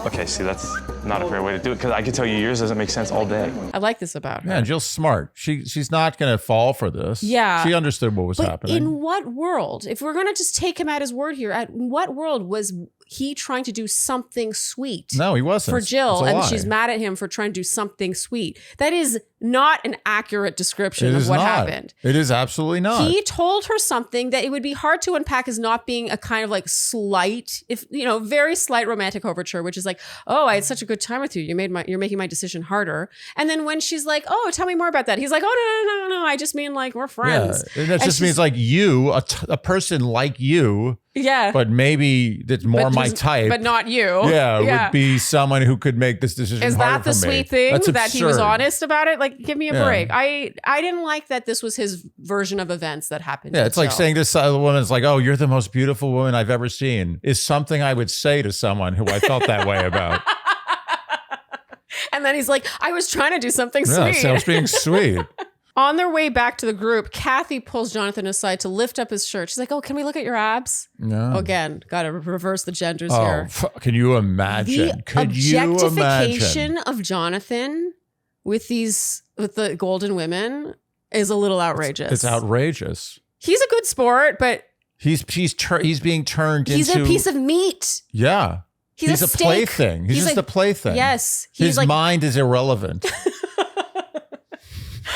Okay, see, that's not a fair way to do it, because I can tell you yours doesn't make sense all day. I like this about her. Yeah, and Jill's smart. She's not going to fall for this. Yeah. She understood what was But happening. in what world, if we're going to just take him at his word here, in what world was he trying to do something sweet? No, he wasn't. For Jill, It's a and lie. she's mad at him for trying to do something sweet. That is not an accurate description It of is what not. happened. It is absolutely not. He told her something that it would be hard to unpack as not being a kind of like slight, if very slight romantic overture, which is like, oh, I had such a good time with you. You're making my decision harder. And then when she's like, oh, tell me more about that. He's like, oh, no. I just mean like we're friends. Yeah, that just means like you, a person like you. Yeah. But maybe that's more my type. But not you. Yeah, would be someone who could make this decision Is harder that the for me. sweet thing? That's that he was absurd. honest about it? Like, give me a Yeah. break. I didn't like that this was his version of events that happened. Yeah, to it's like Jill. saying to a woman, it's like, oh, you're the most beautiful woman I've ever seen, is something I would say to someone who I felt that way about. And then he's like, I was trying to do something Yeah, sweet. so I was being sweet. On their way back to the group, Kathy pulls Jonathan aside to lift up his shirt. She's like, oh, can we look at your abs? No. Again, got to reverse the genders Oh, here. can you imagine? The Could you objectification imagine? of Jonathan with the golden women is a little outrageous. It's outrageous. He's a good sport, but He's being turned he's into a piece of meat. Yeah. He's a steak. plaything. He's just like- a plaything. Yes. His mind is irrelevant.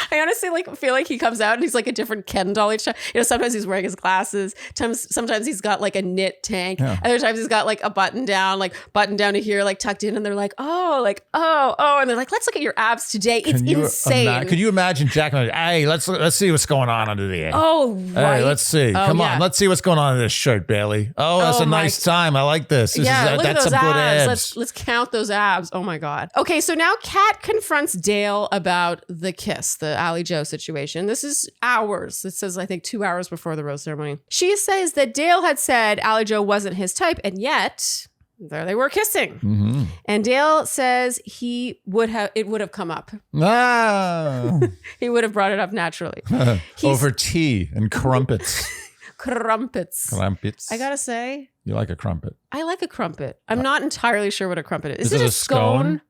I honestly feel like he comes out and he's like a different Ken doll each time. Sometimes he's wearing his glasses. Sometimes he's got like a knit tank. Yeah. Other times he's got like a button down to here, like tucked in. And they're like, oh. And they're like, let's look at your abs today. It's insane. Could you imagine Jack? Hey, let's see what's going on under the. Oh, right. Hey, let's see. Oh, Come yeah. on, let's see what's going on in this shirt, Bailey. Oh, that's Oh, a nice time. I like this. Look at That's those some good abs. abs. Let's count those abs. Oh my God. Okay, so now Kat confronts Dale about the kiss, the Ally Joe situation. This is hours. It says, I think, 2 hours before the rose ceremony. She says that Dale had said Ally Joe wasn't his type, and yet there they were kissing. Mm-hmm. And Dale says it would have come up. Ah. He would have brought it up naturally. Over tea and crumpets. Crumpets. Crumpets. I gotta say, You like a crumpet. I like a crumpet. I'm not entirely sure what a crumpet is. Is it a scone?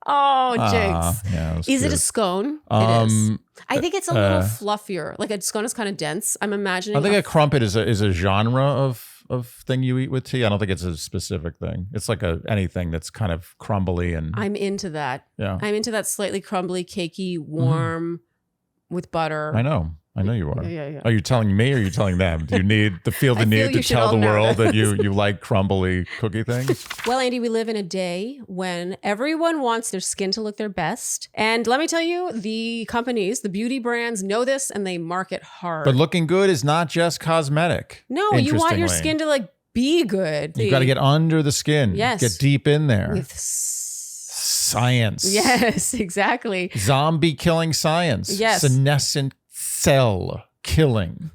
Oh, jinx. Yeah, Is it a scone? It is. I think it's a little uh, fluffier. Like a scone is kind of dense. I'm imagining. I think a crumpet is a genre of thing you eat with tea. I don't think it's a specific thing. It's like anything that's kind of crumbly and I'm into that. yeah. I'm into that slightly crumbly, cakey, warm with butter. I know you are. Yeah. Are you telling me or are you telling them? Do you need the I feel need you to should tell all the know world that this. you like crumbly cookie things? Well, Andy, we live in a day when everyone wants their skin to look their best. And let me tell you, the companies, the beauty brands know this and they market hard. But looking good is not just cosmetic. No, you want your interestingly. skin to like be good. You got to get under the skin. Yes. Get deep in there. with Science. Yes, exactly. Zombie killing science. Yes. Senescent cell killing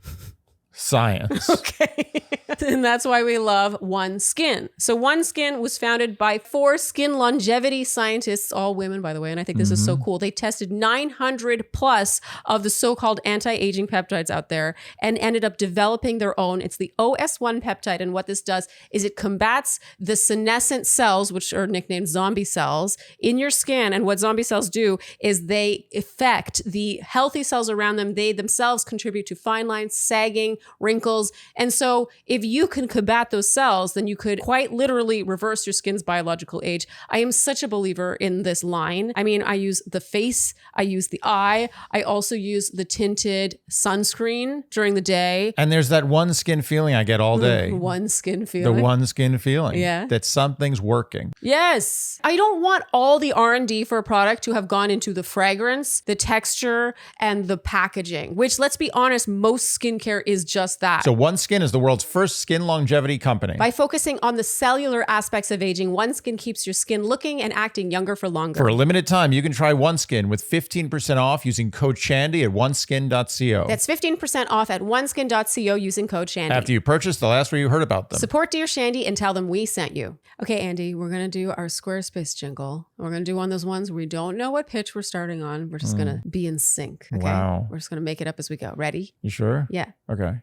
science. Okay. And that's why we love One Skin. So One Skin was founded by 4 skin longevity scientists, all women, by the way. And I think this is so cool. They tested 900 plus of the so-called anti-aging peptides out there and ended up developing their own. It's the OS1 peptide. And what this does is it combats the senescent cells, which are nicknamed zombie cells, in your skin. And what zombie cells do is they affect the healthy cells around them. They themselves contribute to fine lines, sagging, wrinkles. And so if you can combat those cells, then you could quite literally reverse your skin's biological age. I am such a believer in this line. I mean, I use the face, I use the eye, I also use the tinted sunscreen during the day. And there's that one skin feeling I get all day. One skin feeling. The one skin feeling. Yeah. That something's working. Yes. I don't want all the R&D for a product to have gone into the fragrance, the texture, and the packaging, which, let's be honest, most skincare is just that. So OneSkin is the world's first skin longevity company. By focusing on the cellular aspects of aging, OneSkin keeps your skin looking and acting younger for longer. For a limited time, you can try OneSkin with 15% off using code Shandy at oneskin.co. That's 15% off at oneskin.co using code Shandy. After you purchase, they'll ask where you heard about them. Support Dear Shandy and tell them we sent you. Okay, Andy, we're going to do our Squarespace jingle. We're going to do one of those ones where we don't know what pitch we're starting on. We're just going to be in sync. Okay? Wow. We're just going to make it up as we go. Ready? You sure? Yeah. Okay.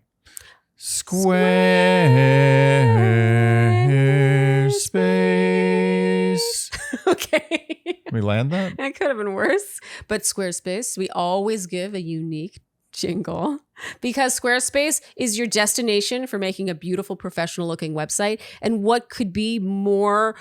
Squarespace. Okay. We land that? That could have been worse. But Squarespace, we always give a unique jingle because Squarespace is your destination for making a beautiful professional looking website. And what could be more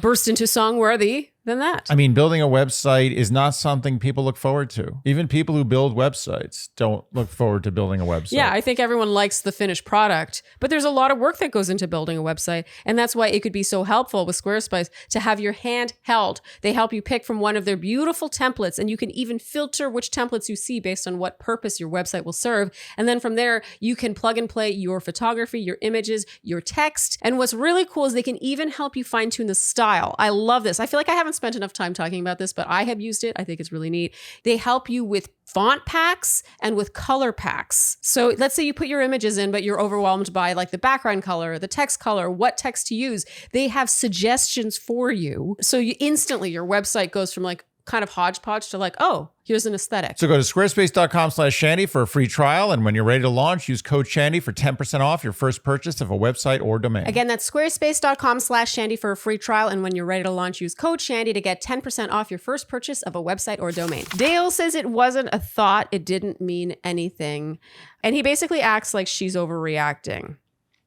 burst into song worthy than that? I mean, building a website is not something people look forward to. Even people who build websites don't look forward to building a website. Yeah, I think everyone likes the finished product, but there's a lot of work that goes into building a website. And that's why it could be so helpful with Squarespace to have your hand held. They help you pick from one of their beautiful templates, and you can even filter which templates you see based on what purpose your website will serve. And then from there, you can plug and play your photography, your images, your text. And what's really cool is they can even help you fine tune the style. I love this. I feel like I haven't spent enough time talking about this, but I have used it. I think it's really neat. They help you with font packs and with color packs. So let's say you put your images in, but you're overwhelmed by like the background color, the text color, what text to use. They have suggestions for you. So you instantly, your website goes from like kind of hodgepodge to like, oh, here's an aesthetic. So go to squarespace.com/Shandy for a free trial. And when you're ready to launch, use code Shandy for 10% off your first purchase of a website or domain. Again, that's squarespace.com/Shandy for a free trial. And when you're ready to launch, use code Shandy to get 10% off your first purchase of a website or domain. Dale says it wasn't a thought. It didn't mean anything. And he basically acts like she's overreacting.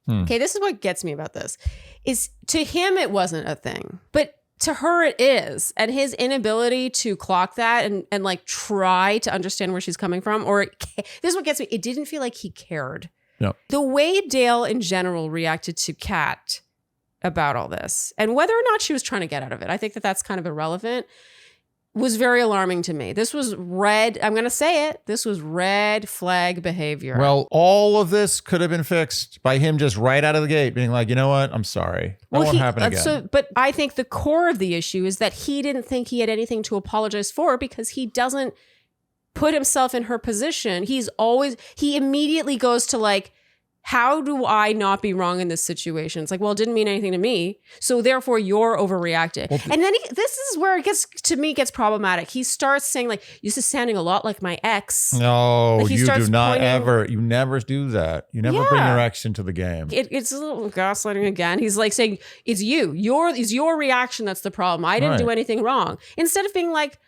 Okay, this is what gets me about this. Is to him, it wasn't a thing. But to her, it is. And his inability to clock that and like try to understand where she's coming from, this is what gets me. It didn't feel like he cared. Yep. The way Dale in general reacted to Kat about all this and whether or not she was trying to get out of it, I think that that's kind of irrelevant, was very alarming to me. This was red. I'm going to say it. This was red flag behavior. Well, all of this could have been fixed by him just right out of the gate being like, you know what? I'm sorry. That won't happen again. But I think the core of the issue is that he didn't think he had anything to apologize for because he doesn't put himself in her position. He immediately goes to like, how do I not be wrong in this situation? It's like, well, it didn't mean anything to me. So therefore you're overreacting. And then this is where it gets problematic. He starts saying like, this is sounding a lot like my ex. No, like you do not you never do that. You never bring your ex into the game. It's a little gaslighting again. He's like saying, it's you. It's your reaction that's the problem. I didn't do anything wrong. Instead of being like,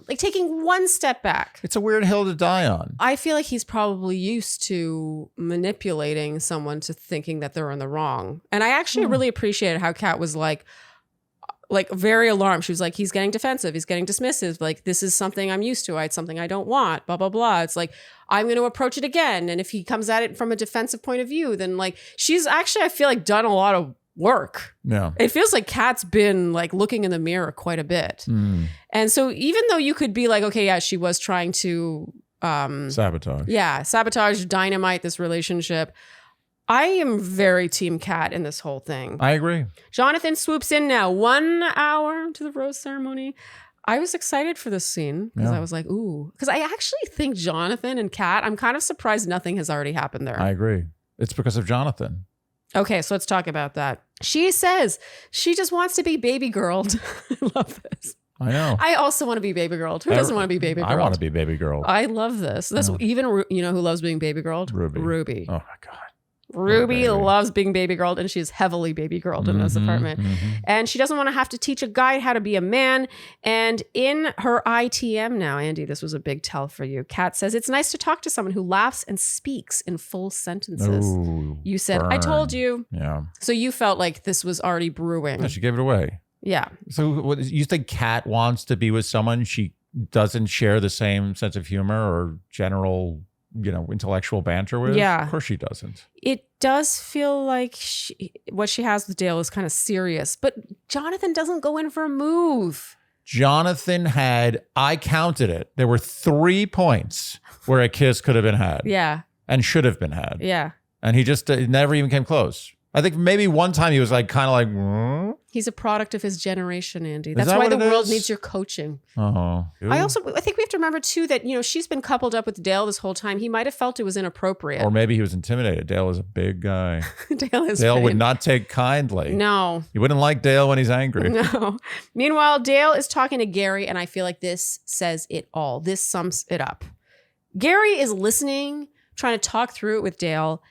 like taking one step back. It's a weird hill to die on. I feel like he's probably used to manipulating someone to thinking that they're in the wrong. And I actually really appreciated how Kat was like very alarmed. She was like, he's getting defensive. He's getting dismissive. Like, this is something I'm used to. It's something I don't want, blah, blah, blah. It's like, I'm going to approach it again. And if he comes at it from a defensive point of view, then like, she's actually, I feel like, done a lot of work. Yeah. It feels like Kat's been like looking in the mirror quite a bit. And so even though you could be like, okay, yeah, she was trying to sabotage. Yeah, sabotage, dynamite this relationship. I am very team Kat in this whole thing. I agree. Jonathan swoops in now. 1 hour to the rose ceremony. I was excited for this scene because I was like, ooh. Because I actually think Jonathan and Kat, I'm kind of surprised nothing has already happened there. I agree. It's because of Jonathan. Okay, so let's talk about that. She says she just wants to be baby girled. I love this. I know. I also want to be baby girled. Who doesn't want to be baby girled? I want to be baby girl. I love this. That's even, you know who loves being baby girled? Ruby. Ruby. Oh my God. Ruby loves being baby girled, and she's heavily baby girled in this apartment. And she doesn't want to have to teach a guy how to be a man. And in her ITM now, Andy, this was a big tell for you. Kat says, it's nice to talk to someone who laughs and speaks in full sentences. Ooh, you said, burn. I told you. Yeah. So you felt like this was already brewing. Yeah, she gave it away. Yeah. So what, you think Kat wants to be with someone she doesn't share the same sense of humor or general, intellectual banter with? Yeah. Of course she doesn't. It does feel like what she has with Dale is kind of serious, but Jonathan doesn't go in for a move. Jonathan I counted it. There were 3 points where a kiss could have been had. Yeah. And should have been had. Yeah. And he just never even came close. I think maybe one time he was like, kind of like, He's a product of his generation, Andy. That's that why what the it world is? needs your coaching. oh. I think we have to remember too that, she's been coupled up with Dale this whole time. He might have felt it was inappropriate. Or maybe he was intimidated. Dale is a big guy. Dale would not take kindly. No. You wouldn't like Dale when he's angry. No. Meanwhile, Dale is talking to Gary, and I feel like this says it all. This sums it up. Gary is listening, trying to talk through it with Dale.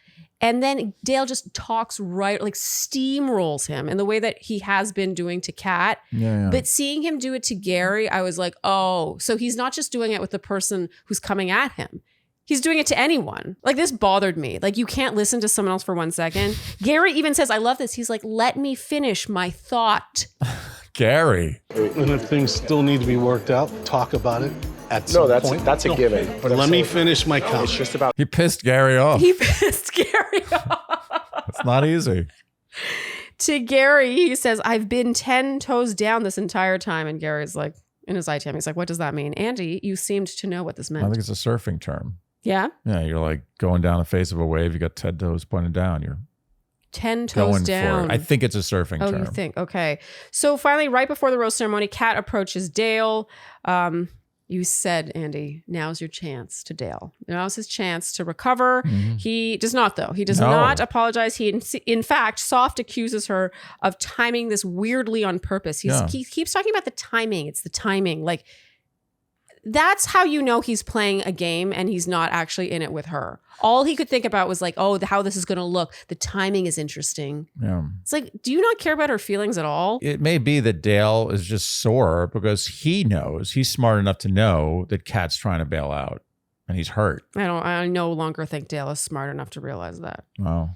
And then Dale just talks right, like steamrolls him in the way that he has been doing to Kat. Yeah. But seeing him do it to Gary, I was like, oh, so he's not just doing it with the person who's coming at him. He's doing it to anyone. Like, this bothered me. Like, you can't listen to someone else for 1 second. Gary even says, I love this. He's like, let me finish my thought. Gary. And if things still need to be worked out, talk about it at some point. That's a given. But let me finish my comment. It's just about He pissed Gary off. He pissed Gary off. It's not easy. To Gary, he says, I've been 10 toes down this entire time. And Gary's like, in his ITM, he's like, what does that mean? Andy, you seemed to know what this meant. I think it's a surfing term. Yeah? Yeah, you're like going down the face of a wave. You got 10 toes pointed down. You're 10 toes going down. for it. I think it's a surfing term. Oh, you think? Okay. So finally, right before the rose ceremony, Kat approaches Dale. You said, Andy, now's your chance to Dale. Now's his chance to recover. Mm-hmm. He does not, though. He does not apologize. He, in fact, soft accuses her of timing this weirdly on purpose. He keeps talking about the timing. It's the timing. Like, that's how you know he's playing a game and he's not actually in it with her. All he could think about was like, oh, how this is going to look. The timing is interesting. Yeah. It's like, do you not care about her feelings at all? It may be that Dale is just sore because he knows, he's smart enough to know that Kat's trying to bail out and he's hurt. I no longer think Dale is smart enough to realize that. Oh.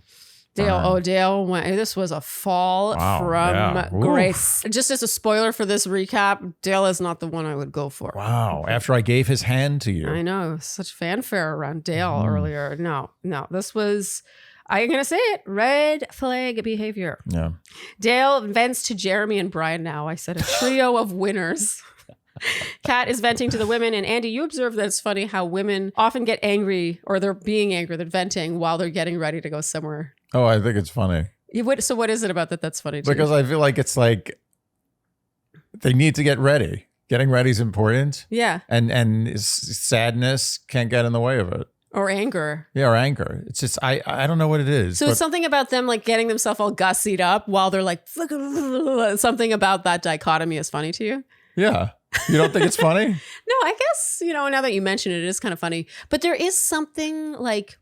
Dale went, this was a fall from grace. Just as a spoiler for this recap, Dale is not the one I would go for. Wow. After I gave his hand to you. I know. Such fanfare around Dale earlier. No. This was, I'm going to say it, red flag behavior. Yeah. Dale vents to Jeremy and Brian now. I said a trio of winners. Kat is venting to the women. And Andy, you observe that it's funny how women often get angry, or they're being angry, they're venting while they're getting ready to go somewhere. Oh, I think it's funny. So what is it about that's funny to you? Because I feel like it's like they need to get ready. Getting ready is important. Yeah. And sadness can't get in the way of it. Or anger. Yeah, or anger. It's just, I don't know what it is. So it's something about them like getting themselves all gussied up while they're like, something about that dichotomy is funny to you? Yeah. You don't think it's funny? No, I guess, now that you mention it, it is kind of funny. But there is something like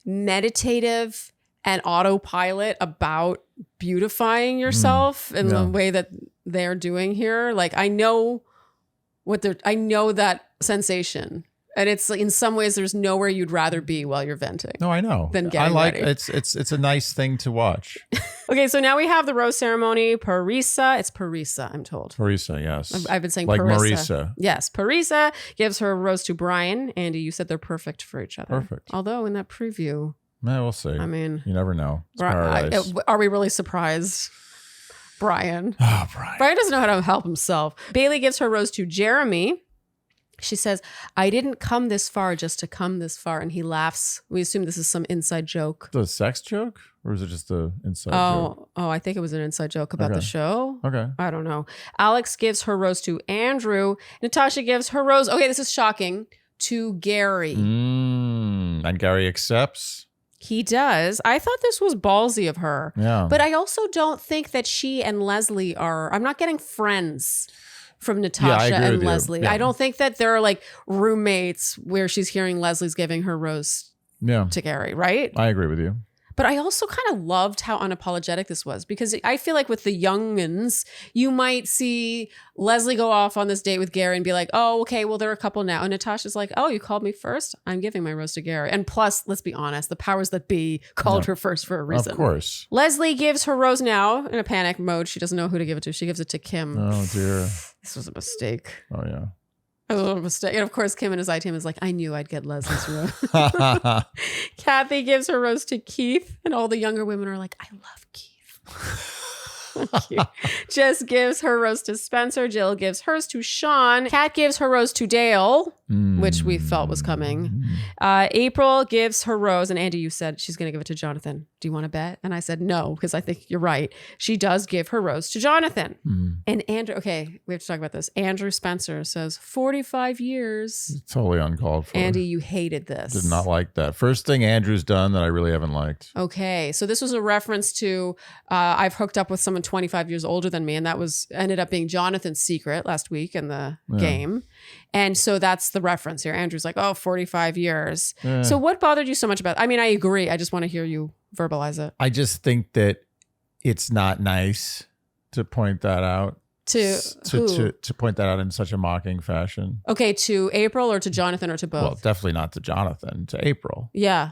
meditative and autopilot about beautifying yourself in the way that they're doing here. Like, I know that sensation. And it's in some ways there's nowhere you'd rather be while you're venting. No, I know. Than getting ready. It's a nice thing to watch. Okay, so now we have the rose ceremony. Parisa. It's Parisa, I'm told. Parisa, yes. I've been saying like Parisa. Marisa. Yes, Parisa gives her rose to Brian. Andy, you said they're perfect for each other. Perfect. Although in that preview, we'll see. I mean, you never know. It's paradise. Are we really surprised? Brian. Oh, Brian. Brian doesn't know how to help himself. Bailey gives her rose to Jeremy. She says, I didn't come this far just to come this far. And he laughs. We assume this is some inside joke. Is it a sex joke? Or is it just an inside joke? Oh, I think it was an inside joke about the show. Okay. I don't know. Alex gives her rose to Andrew. Natasha gives her rose, okay, this is shocking, to Gary. And Gary accepts? He does. I thought this was ballsy of her. Yeah. But I also don't think that she and Leslie I'm not getting friends from Natasha and Leslie. Yeah. I don't think that they're like roommates where she's hearing Leslie's giving her rose to Gary, right? I agree with you. But I also kind of loved how unapologetic this was, because I feel like with the youngins, you might see Leslie go off on this date with Gary and be like, oh, okay, well, they're a couple now. And Natasha's like, oh, you called me first? I'm giving my rose to Gary. And plus, let's be honest, the powers that be called her first for a reason. Of course. Leslie gives her rose now in a panic mode. She doesn't know who to give it to. She gives it to Kim. Oh, dear. This was a mistake. Oh, yeah. A little mistake. And of course, Kim and his I team is like, I knew I'd get Leslie's rose. Kathy gives her rose to Keith, and all the younger women are like, I love Keith. Jess gives her rose to Spencer. Jill gives hers to Sean. Kat gives her rose to Dale, which we felt was coming. April gives her rose, and Andy, you said she's going to give it to Jonathan. Do you want to bet? And I said no, because I think you're right. She does give her rose to Jonathan. And Andrew, okay, we have to talk about this. Andrew Spencer says 45 years. Totally uncalled for. Andy, you hated this. Did not like that. First thing Andrew's done that I really haven't liked. Okay, so this was a reference to I've hooked up with someone 25 years older than me, and that was ended up being Jonathan's secret last week in the game. And so that's the reference here. Andrew's like, oh, 45 years. So what bothered you so much about it? I mean, I agree. I just want to hear you verbalize it. I just think that it's not nice to point that out. To point that out in such a mocking fashion. Okay, to April or to Jonathan or to both? Well, definitely not to Jonathan, to April. Yeah.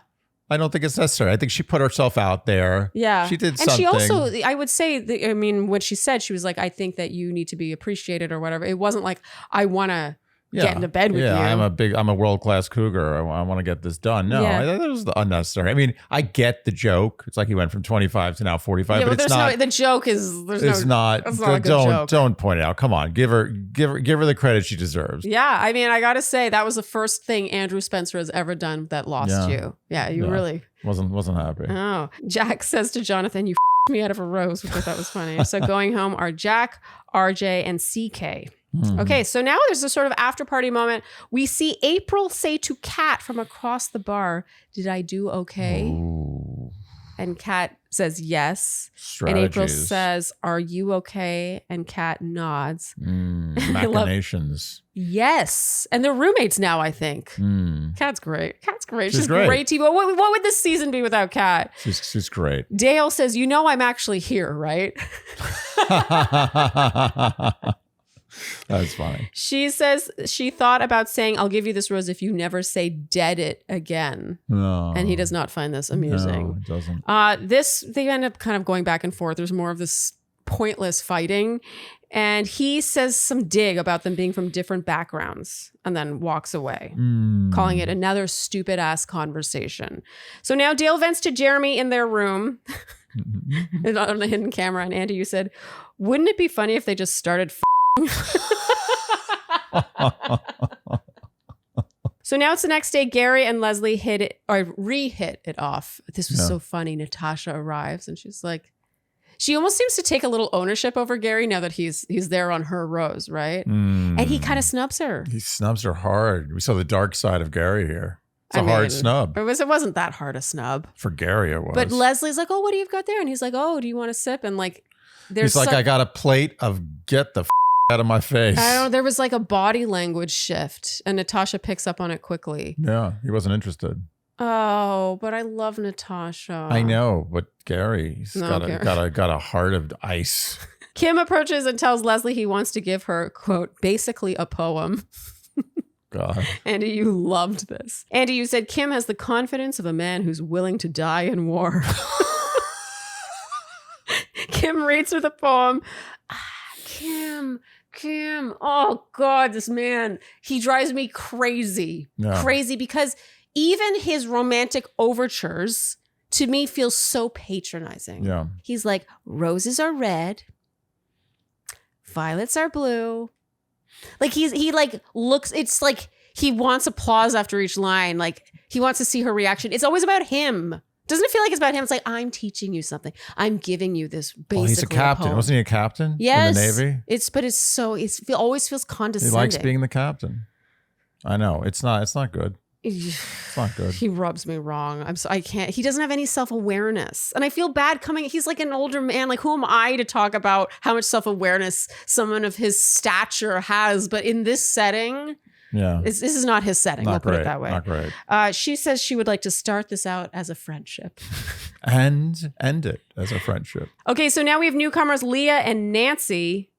I don't think it's necessary. I think she put herself out there. Yeah. She did and something. And she also, I would say, what she said, she was like, I think that you need to be appreciated or whatever. It wasn't like, I want to get into bed with you. I'm a world-class cougar. I want to get this done. No, that was unnecessary. I mean, I get the joke. It's like he went from 25 to now 45, but it's not. The joke is, it's not a good joke. Don't point it out. Come on, give her the credit she deserves. Yeah, I mean, I got to say, that was the first thing Andrew Spencer has ever done that lost you. Yeah, you really wasn't happy. Oh, Jack says to Jonathan, you me out of a rose, which I thought was funny. So going home are Jack, RJ, and CK. Okay, so now there's a sort of after party moment. We see April say to Kat from across the bar, did I do okay? Ooh. And Kat says yes. Strategies. And April says, are you okay? And Kat nods. Machinations. Yes. And they're roommates now, I think. Kat's great. She's great. Great TV. What would this season be without Kat? She's great. Dale says, you know I'm actually here, right? That's funny. She says she thought about saying, I'll give you this rose if you never say dead it again. No. And he does not find this amusing. No, it doesn't. They end up kind of going back and forth. There's more of this pointless fighting. And he says some dig about them being from different backgrounds and then walks away, calling it another stupid ass conversation. So now Dale vents to Jeremy in their room on the hidden camera. And Andy, you said, wouldn't it be funny if they just started So now it's the next day. Gary and Leslie re-hit it off. This was so funny. Natasha arrives and she's like, she almost seems to take a little ownership over Gary now that he's there on her rose, right? And he kind of snubs her. He snubs her hard. We saw the dark side of Gary here. It's a hard snub. It wasn't that hard a snub. For Gary it was. But Leslie's like, oh, what do you've got there? And he's like, oh, do you want a sip? And like, he's like, I got a plate of get the out of my face. I don't know. There was like a body language shift, and Natasha picks up on it quickly. Yeah, he wasn't interested. Oh, but I love Natasha. I know, but Gary's got a heart of ice. Kim approaches and tells Leslie he wants to give her, quote, basically a poem. God. Andy, you loved this. Andy, you said Kim has the confidence of a man who's willing to die in war. Kim reads her the poem. Kim, oh God, this man, he drives me crazy. Yeah. Crazy because even his romantic overtures to me feel so patronizing. Yeah. He's like, roses are red, violets are blue. Like he like looks, it's like he wants applause after each line. Like he wants to see her reaction. It's always about him. Doesn't it feel like it's about him? It's like, I'm teaching you something. I'm giving you this basically. Well, he's a captain. Poem. Wasn't he a captain yes, in the Navy? It always feels condescending. He likes being the captain. I know. It's not good. It's not good. He rubs me wrong. I can't. He doesn't have any self-awareness. And I feel bad he's like an older man. Like, who am I to talk about how much self-awareness someone of his stature has? But in this setting, Yeah. This is not his setting. We'll put it that way. Not great. She says she would like to start this out as a friendship. And end it as a friendship. Okay, so now we have newcomers Lea and Nancy.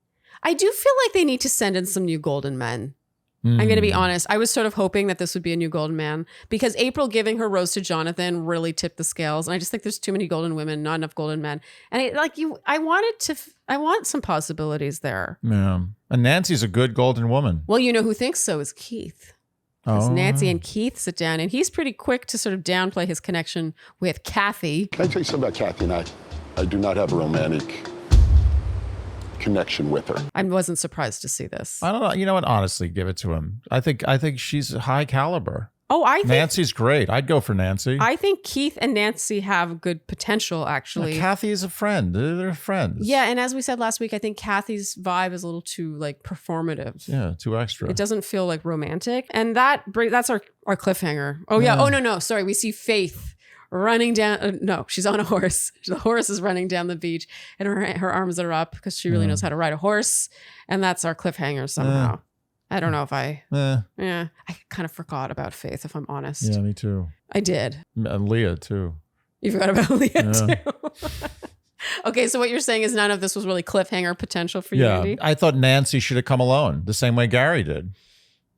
I do feel like they need to send in some new golden men. I'm going to be honest. I was sort of hoping that this would be a new golden man because April giving her rose to Jonathan really tipped the scales. And I just think there's too many golden women, not enough golden men. And I want some possibilities there. Yeah. And Nancy's a good golden woman. Well, you know who thinks so is Keith. Because Nancy and Keith sit down and he's pretty quick to sort of downplay his connection with Kathy. Can I tell you something about Kathy and I do not have a romantic connection with her. I wasn't surprised to see this. I don't know. You know what? Honestly, give it to him. I think she's high caliber. Oh, I think Nancy's great. I'd go for Nancy. I think Keith and Nancy have good potential, actually. Kathy is a friend. They're friends. Yeah, and as we said last week, I think Kathy's vibe is a little too like performative. Yeah, too extra. It doesn't feel like romantic, and that's our cliffhanger. Oh yeah. Oh no. Sorry, we see Faith running down. No, she's on a horse. The horse is running down the beach, and her arms are up because she really knows how to ride a horse, and that's our cliffhanger somehow. I don't know if I kind of forgot about Faith, if I'm honest. Yeah, me too. I did. And Lea too. You forgot about Lea too. Okay, so what you're saying is none of this was really cliffhanger potential for you, Andy? I thought Nancy should have come alone, the same way Gary did.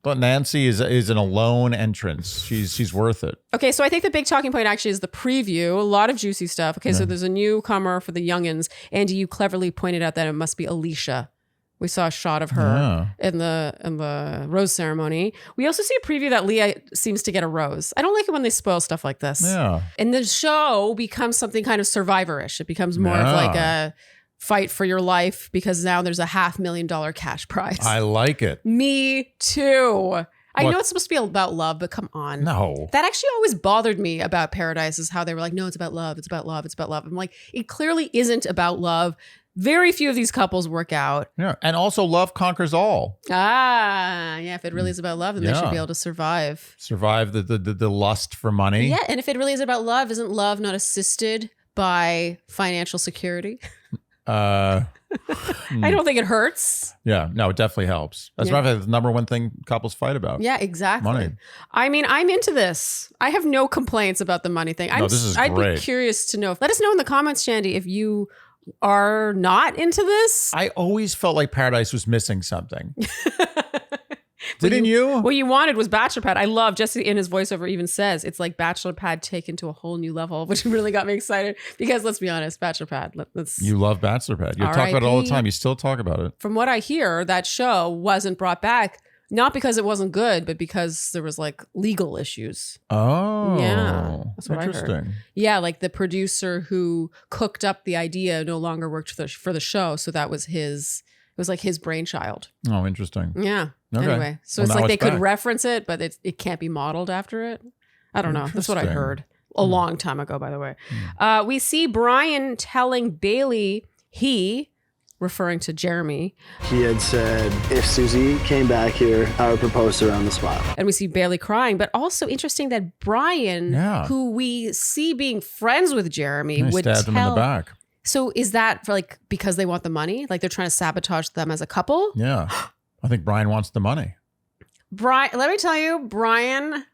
But Nancy is an alone entrance. She's worth it. Okay, so I think the big talking point actually is the preview. A lot of juicy stuff. Okay, so there's a newcomer for the youngins. Andy, you cleverly pointed out that it must be Alicia. We saw a shot of her in the rose ceremony. We also see a preview that Lea seems to get a rose. I don't like it when they spoil stuff like this. Yeah. And the show becomes something kind of Survivor-ish. It becomes more of like a fight for your life because now there's a $500,000 cash prize. I like it. Me too. I know it's supposed to be about love, but come on. No. That actually always bothered me about Paradise is how they were like, no, it's about love. It's about love. It's about love. I'm like, it clearly isn't about love. Very few of these couples work out. Yeah. And also love conquers all. Yeah. If it really is about love, then they should be able to survive. Survive the lust for money. Yeah. And if it really is about love, isn't love not assisted by financial security? I don't think it hurts. Yeah. No, it definitely helps. That's the number one thing couples fight about. Yeah, exactly. Money. I mean, I'm into this. I have no complaints about the money thing. This is I'd great. be curious to know. Let us know in the comments, Shandy, if you are not into this. I always felt like Paradise was missing something. Didn't you? What you wanted was Bachelor Pad. I love Jesse in his voiceover even says it's like Bachelor Pad taken to a whole new level, which really got me excited because let's be honest, Bachelor Pad. You love Bachelor Pad. You talk about it all the time. You still talk about it. From what I hear, that show wasn't brought back. Not because it wasn't good, but because there was like legal issues. Oh, yeah, that's what I heard. Interesting. Yeah, like the producer who cooked up the idea no longer worked for the show, so that was his. It was like his brainchild. Oh, interesting. Yeah. Okay. Anyway, so it's like they could reference it, but it can't be modeled after it. I don't know. That's what I heard a long time ago, by the way. We see Brian telling Bailey referring to Jeremy. He had said, if Susie came back here, I would propose to her on the spot. And we see Bailey crying, but also interesting that Brian, who we see being friends with Jeremy, would stabbed him in the back. So is that for like because they want the money? Like they're trying to sabotage them as a couple? Yeah. I think Brian wants the money. Brian, let me tell you, Brian,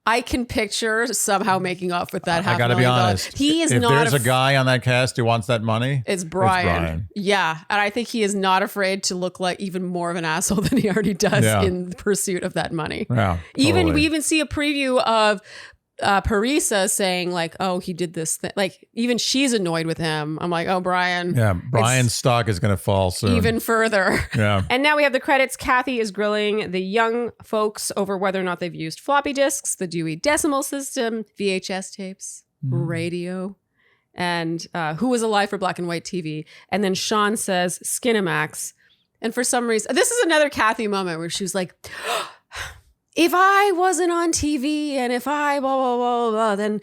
I can picture somehow making off with that $500,000. I got to be honest. He is if not. If there's a guy on that cast who wants that money, it's Brian. Yeah. And I think he is not afraid to look like even more of an asshole than he already does in pursuit of that money. Yeah. Totally. We even see a preview of Parisa saying like, oh, he did this thing. Like even she's annoyed with him. I'm like, oh, Brian. Yeah. Brian's stock is going to fall soon. Even further. Yeah. And now we have the credits. Kathy is grilling the young folks over whether or not they've used floppy disks, the Dewey Decimal System, VHS tapes, radio, and who was alive for black and white TV. And then Sean says Skinamax. And for some reason, this is another Kathy moment where she was like, if I wasn't on TV and if I blah, blah, blah, blah, then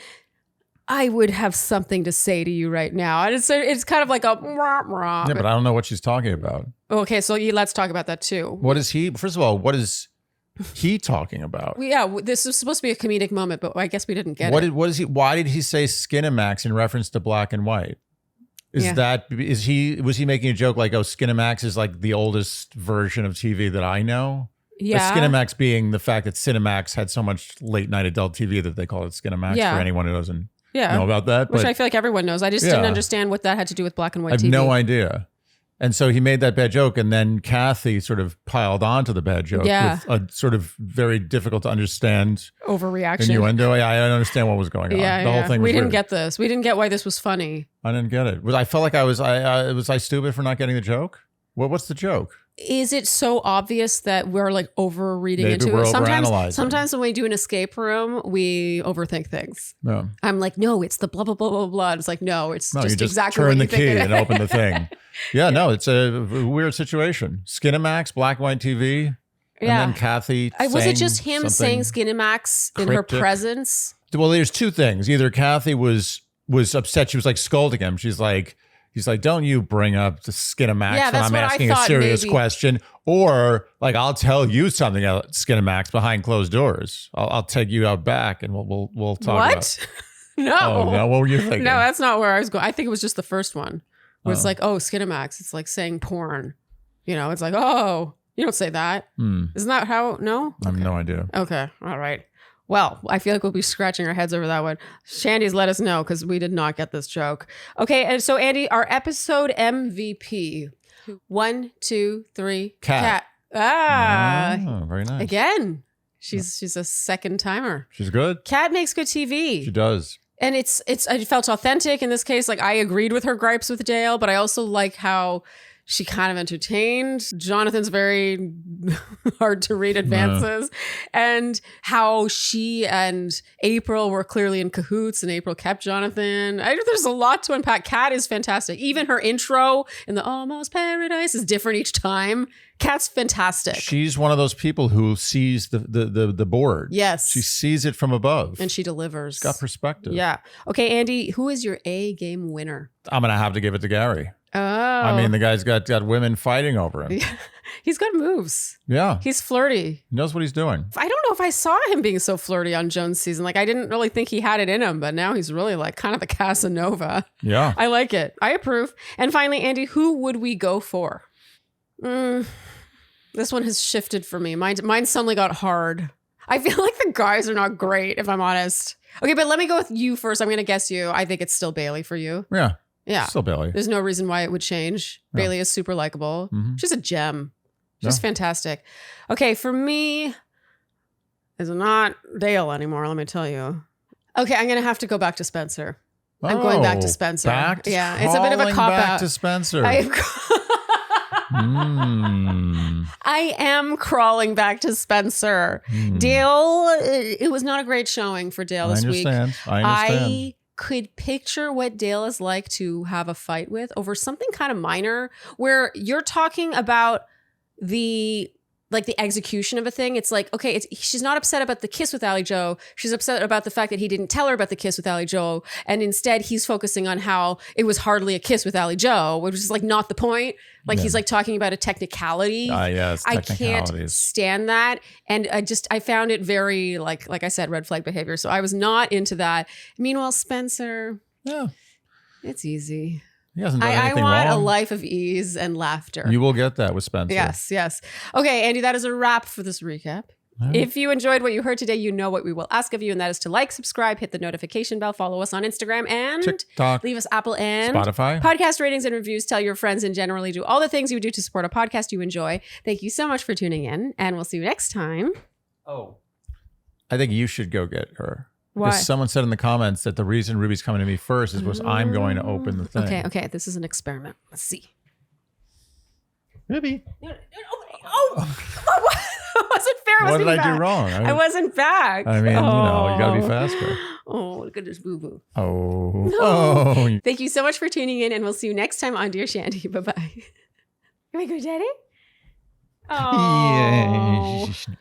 I would have something to say to you right now. And it's kind of like a rah, rah. Yeah, but I don't know what she's talking about. Okay, so let's talk about that too. What is he? First of all, what is he talking about? Yeah, this is supposed to be a comedic moment, but I guess we didn't get it. What is he? Why did he say Skinamax in reference to black and white? Was he making a joke like, oh, Skinamax is like the oldest version of TV that I know? Yeah. Skinamax being the fact that Cinemax had so much late night adult TV that they call it Skinamax for anyone who doesn't know about that. Which but, I feel like everyone knows. I just didn't understand what that had to do with black and white I have TV. no idea. And so he made that bad joke, and then Kathy sort of piled onto the bad joke with a sort of very difficult to understand overreaction. innuendo. I don't understand what was going on. The whole thing was we didn't weird. get this. We didn't get why this was funny. I didn't get it. I felt like was I stupid for not getting the joke? What's the joke? Is it so obvious that we're like over reading Maybe into we're it? overanalyzing. Sometimes when we do an escape room, we overthink things. No. I'm like, no, it's the blah, blah, blah, blah, blah. It's like, no, it's You just exactly turn what the you think key it and is. open the thing. No, it's a weird situation. Skinamax, black and white TV, and then Kathy was it just him saying Skinamax in her cryptic? presence? Well, there's two things. Either Kathy was upset. She was like scolding him. He's like, don't you bring up the Skinamax when I'm asking a serious question. Or like, I'll tell you something about Skinamax behind closed doors. I'll take you out back and we'll talk about it. No. Oh, no. What were you thinking? No, that's not where I was going. I think it was just the first one. Where it's like, oh, Skinamax. It's like saying porn. It's like, oh, you don't say that. Isn't that how? No? I have no idea. Okay. All right. Well, I feel like we'll be scratching our heads over that one. Shandy's let us know because we did not get this joke. Okay. And so, Andy, our episode MVP. 1, 2, 3. Cat. Ah. Very nice. Again. She's a second timer. She's good. Cat makes good TV. She does. And it's I felt authentic in this case. Like I agreed with her gripes with Dale, but I also like how she kind of entertained Jonathan's very hard to read advances and how she and April were clearly in cahoots and April kept Jonathan. There's a lot to unpack. Kat is fantastic. Even her intro in the Almost Paradise is different each time. Kat's fantastic. She's one of those people who sees the board. Yes. She sees it from above. And she delivers. She's got perspective. Yeah. Okay, Andy, who is your A-game winner? I'm going to have to give it to Gary. Oh. I mean, the guy's got women fighting over him. He's got moves. Yeah. He's flirty. He knows what he's doing. I don't know if I saw him being so flirty on Jones' season. Like, I didn't really think he had it in him, but now he's really like kind of the Casanova. Yeah. I like it. I approve. And finally, Andy, who would we go for? This one has shifted for me. Mine suddenly got hard. I feel like the guys are not great, if I'm honest. Okay, but let me go with you first. I'm going to guess you. I think it's still Bailey for you. Yeah. Yeah. Still Bailey. There's no reason why it would change. No. Bailey is super likable. Mhm. She's a gem. She's fantastic. Okay, for me, it's not Dale anymore, let me tell you. Okay, I'm going to have to go back to Spencer. I'm going back to Spencer. It's a bit of a cop back out. to Spencer. I am crawling back to Spencer. Dale, it was not a great showing for Dale this week. I understand. I could picture what Dale is like to have a fight with over something kind of minor where you're talking about the execution of a thing. It's like, okay, she's not upset about the kiss with Ally Joe. She's upset about the fact that he didn't tell her about the kiss with Ally Joe. And instead he's focusing on how it was hardly a kiss with Ally Joe, which is like not the point. Like he's like talking about a technicality. Yes, I can't stand that. And I found it very like I said, red flag behavior. So I was not into that. Meanwhile, Spencer, it's easy. He hasn't done I anything want wrong. a life of ease and laughter. You will get that with Spencer. Yes. Okay, Andy, that is a wrap for this recap. Right. If you enjoyed what you heard today, you know what we will ask of you, and that is to like, subscribe, hit the notification bell, follow us on Instagram, and TikTok, leave us Apple and Spotify. Podcast ratings and reviews. Tell your friends and generally do all the things you would do to support a podcast you enjoy. Thank you so much for tuning in, and we'll see you next time. Oh, I think you should go get her. Why? Because someone said in the comments that the reason Ruby's coming to me first is because I'm going to open the thing. Okay. This is an experiment. Let's see. Ruby. That wasn't fair. What did I do wrong? I wasn't back. I mean, you got to be faster. Oh, look at this boo-boo. Oh. No. Oh. Thank you so much for tuning in, and we'll see you next time on Dear Shandy. Bye-bye. You want to go, Daddy? Oh. Yeah.